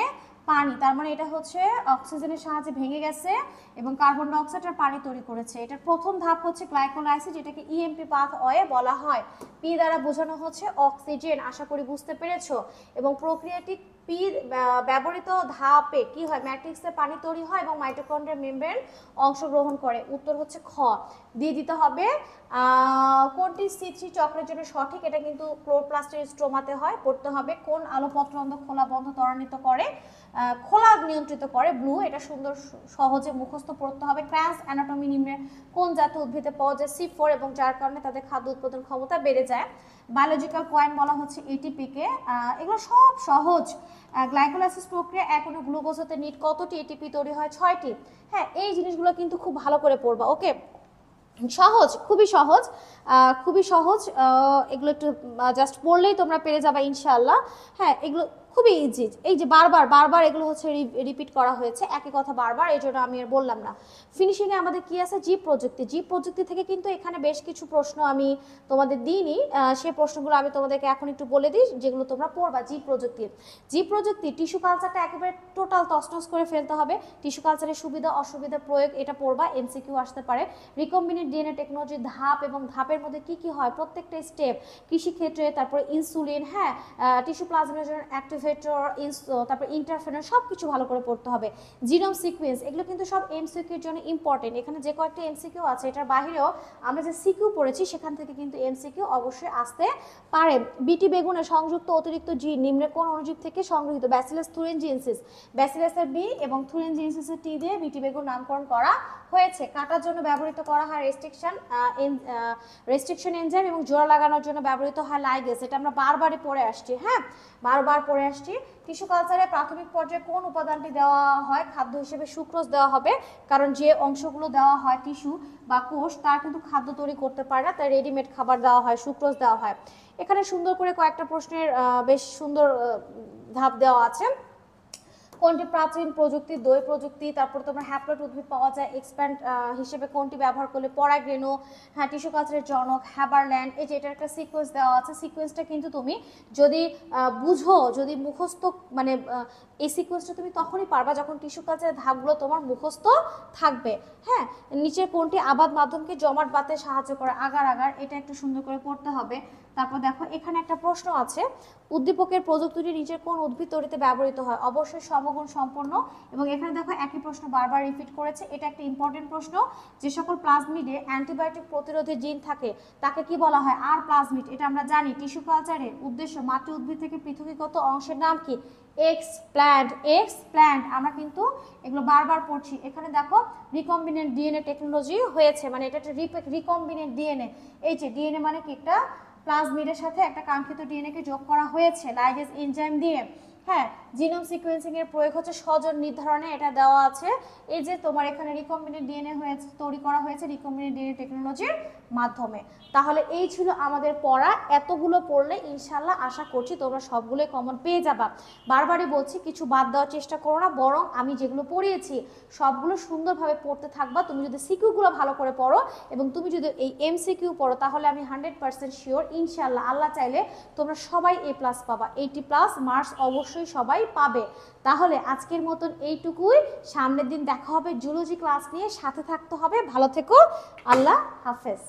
পানি, তার মানে এটা হচ্ছে অক্সিজেনের সাহায্যে ভেঙে গেছে এবং কার্বন ডাই অক্সাইড আর পানি তৈরি করেছে। এটার প্রথম ধাপ হচ্ছে গ্লাইকোলাইসিস, যেটাকে EMP পাথওয়ে বলা হয়। পি দ্বারা বোঝানো হচ্ছে অক্সিজেন, আশা করি বুঝতে পেরেছো। এবং প্রক্রিয়াটি পি ব্যবহৃত ধাপে কি হয়, ম্যাট্রিক্সে পানি তৈরি হয় এবং মাইটোকন্ড্রিয়া মেমব্রেন অংশগ্রহণ করে। উত্তর হচ্ছে খ, দিয়ে দিতে হবে। কোনটি C3 চক্রের জন্য সঠিক, এটা কিন্তু ক্লোরোপ্লাস্টের স্ট্রোমাতে হয়, পড়তে হবে। কোন আলোপত্রন্দ খোলা বন্ধ ত্বরান্বিত করে, খোলা নিয়ন্ত্রিত করে, ব্লু, এটা সুন্দর সহজে মুখস্থ পড়তে হবে। ক্র্যান্স অ্যানাটমি নিম্নের কোন জাতীয় উদ্ভিদে পাওয়া যায়, C4, এবং যার কারণে তাদের খাদ্য উৎপাদন ক্ষমতা বেড়ে যায়। বায়োলজিক্যাল কয়েন বলা হচ্ছে ATP কে, এগুলো সব সহজ। গ্লাইকোলাইসিস প্রক্রিয়া এক অণু গ্লুকোজ হতে নিট কতটি এটিপি তৈরি হয়, 6টি। হ্যাঁ, এই জিনিসগুলো কিন্তু খুব ভালো করে পড়বা, ওকে, সহজ, খুবই সহজ, খুবই সহজ। এগুলো একটু জাস্ট পড়লেই তোমরা পেরে যাবা ইনশাআল্লাহ। হ্যাঁ, এগুলো খুবই ইজি। এই যে বারবার এগুলো হচ্ছে রিপিট করা হয়েছে একই কথা বারবার, এই জন্য আমি আর বললাম না। ফিনিশিংয়ে আমাদের কি আছে, জীব প্রযুক্তি। জীব প্রযুক্তি থেকে কিন্তু এখানে বেশ কিছু প্রশ্ন আমি তোমাদের দিইনি, সেই প্রশ্নগুলো আমি তোমাদেরকে এখন একটু বলে দিই, যেগুলো তোমরা পড়বা। জীব প্রযুক্তি টিস্যু কালচারটা একেবারে টোটাল তছনছ করে ফেলতে হবে। টিস্যু কালচারের সুবিধা অসুবিধা প্রয়োগ, এটা পড়বা, MCQ আসতে পারে। রিকম্বিনেন্ট DNA টেকনোলজির ধাপ এবং ধাপের মধ্যে কি কি হয়, প্রত্যেকটা স্টেপ, কৃষিক্ষেত্রে, তারপরে ইনসুলিন, হ্যাঁ, টিস্যু প্লাজমের জন্য অ্যাক্টিভ ইনভেটর, তারপর ইন্টারফেরন সব কিছু ভালো করে পড়তে হবে। জিনোম সিকোয়েন্স এগুলো কিন্তু সব এমসিকিউর জন্য ইম্পর্টেন্ট। এখানে যে কয়েকটা এমসিকিউ আছে এটার বাইরেও আমরা যে সিকিউ পড়েছি সেখান থেকে কিন্তু এমসিকিউ অবশ্যই আসতে পারে। বিটি বেগুনে সংযুক্ত অতিরিক্ত জিন নিম্নে কোন অণুজীব থেকে সংগৃহীত? ব্যাসিলাস থুরিনজিয়েন্সিস, ব্যাসিলাসের বি এবং থুরিনজিয়েন্সিসের টি দিয়ে বিটি বেগুন নামকরণ করা হয়েছে। কাটার জন্য ব্যবহৃত করা হয় রেস্ট্রিকশন এনজাইম এবং জোড়া লাগানোর জন্য ব্যবহৃত হয় লাইগেজ। এটা আমরা বারবারই পড়ে আসছি, হ্যাঁ বারবার পড়ে আসছি। টিস্যু কালচারে প্রাথমিক পর্যায়ে কোন উপাদানটি দেওয়া হয় খাদ্য হিসেবে? সুক্রোজ দেওয়া হবে, কারণ যে অংশগুলো দেওয়া হয় টিস্যু বা কোষ তার কিন্তু খাদ্য তৈরি করতে পারে না, তাই রেডিমেড খাবার দেওয়া হয়, সুক্রোজ দেওয়া হয়। এখানে সুন্দর করে কয়েকটা প্রশ্নের বেশ সুন্দর ধাপ দেওয়া আছে। কোনটি প্রাচীন প্রযুক্তি? দই প্রযুক্তি। তারপর তোমার হ্যাপ্লয়েড উদ্ভিদ পাওয়া যায় এক্সপ্যান্ড হিসেবে কোনটি ব্যবহার করলে? পরাগরেণু। হ্যাঁ টিস্যু কালচারের জনক হ্যাবারল্যান্ড। এই যে এটার একটা সিকোয়েন্স দেওয়া আছে, সিকোয়েন্সটা কিন্তু তুমি যদি বুঝো, যদি মুখস্থ মানে এই সিকোয়েন্সটা তুমি তখনই পারবা যখন টিস্যু কালচারের ধাপগুলো তোমার মুখস্থ থাকবে। হ্যাঁ নিচের কোনটি আবাদ মাধ্যমকে জমাট বাঁধতে সাহায্য করে? Agar agar. এটা একটু সুন্দর করে পড়তে হবে। তারপর দেখো এখানে একটা প্রশ্ন আছে, উদ্দীপকের প্রযুক্তিটি নিচের কোন উদ্ভিদ তৈরিতে ব্যবহৃত হয়? অবশ্যই সমগুণ সম্পন্ন। এবং এখানে দেখো একই প্রশ্ন বারবার রিপিট করেছে, এটা একটা ইম্পর্টেন্ট প্রশ্ন। যে সকল প্লাজমিডে অ্যান্টিবায়োটিক প্রতিরোধী জিন থাকে তাকে কি বলা হয়? আর প্লাজমিড। এটা আমরা জানি। টিস্যু কালচারের উদ্দেশ্য মাতৃ উদ্ভিদ থেকে পৃথকীকৃত অংশের নাম কি? এক্সপ্ল্যান্ট। এক্সপ্ল্যান্ট আমরা কিন্তু এগুলো বারবার পড়ছি। এখানে দেখো রিকম্বিনেন্ট ডিএনএ টেকনোলজি হয়েছে, মানে এটা একটা রিকম্বিনেন্ট ডিএনএ। এই যে ডিএনএ মানে কি? একটা প্লাজমিডের সাথে একটা কাঙ্ক্ষিত ডিএনএ কে যোগ করা হয়েছে লাইগেজ এনজাইম দিয়ে। হ্যাঁ জিনোম সিকোয়েন্সিং এর প্রয়োগ হচ্ছে স্বজন নির্ধারণে, এটা দেওয়া আছে। এই যে তোমার এখানে রিকম্বিনেন্ট ডিএনএ হয়েছে, তৈরি করা হয়েছে রিকম্বিনেন্ট ডিএনএ টেকনোলজির মাধ্যমে। তাহলে এই ছিল আমাদের পড়া। এতগুলো পড়লে ইনশাল্লাহ আশা করছি তোমরা সবগুলোই কমন পেয়ে যাবা। বারবারই বলছি কিছু বাদ দেওয়ার চেষ্টা করো না, বরং আমি যেগুলো পড়িয়েছি সবগুলো সুন্দরভাবে পড়তে থাকবা। তুমি যদি সিকিউগুলো ভালো করে পড়ো এবং তুমি যদি এই এমসিকিউ পড়ো তাহলে আমি 100% শিওর ইনশাল্লাহ আল্লাহ চাইলে তোমরা সবাই A+ পাবা, 80+ মার্কস অবশ্যই সবাই পাবে। তাহলে আজকের মতন এইটুকুই। সামনের দিন দেখা হবে জুলজি ক্লাস নিয়ে, সাথে থাকতে হবে। ভালো থেকো, আল্লাহ হাফেজ।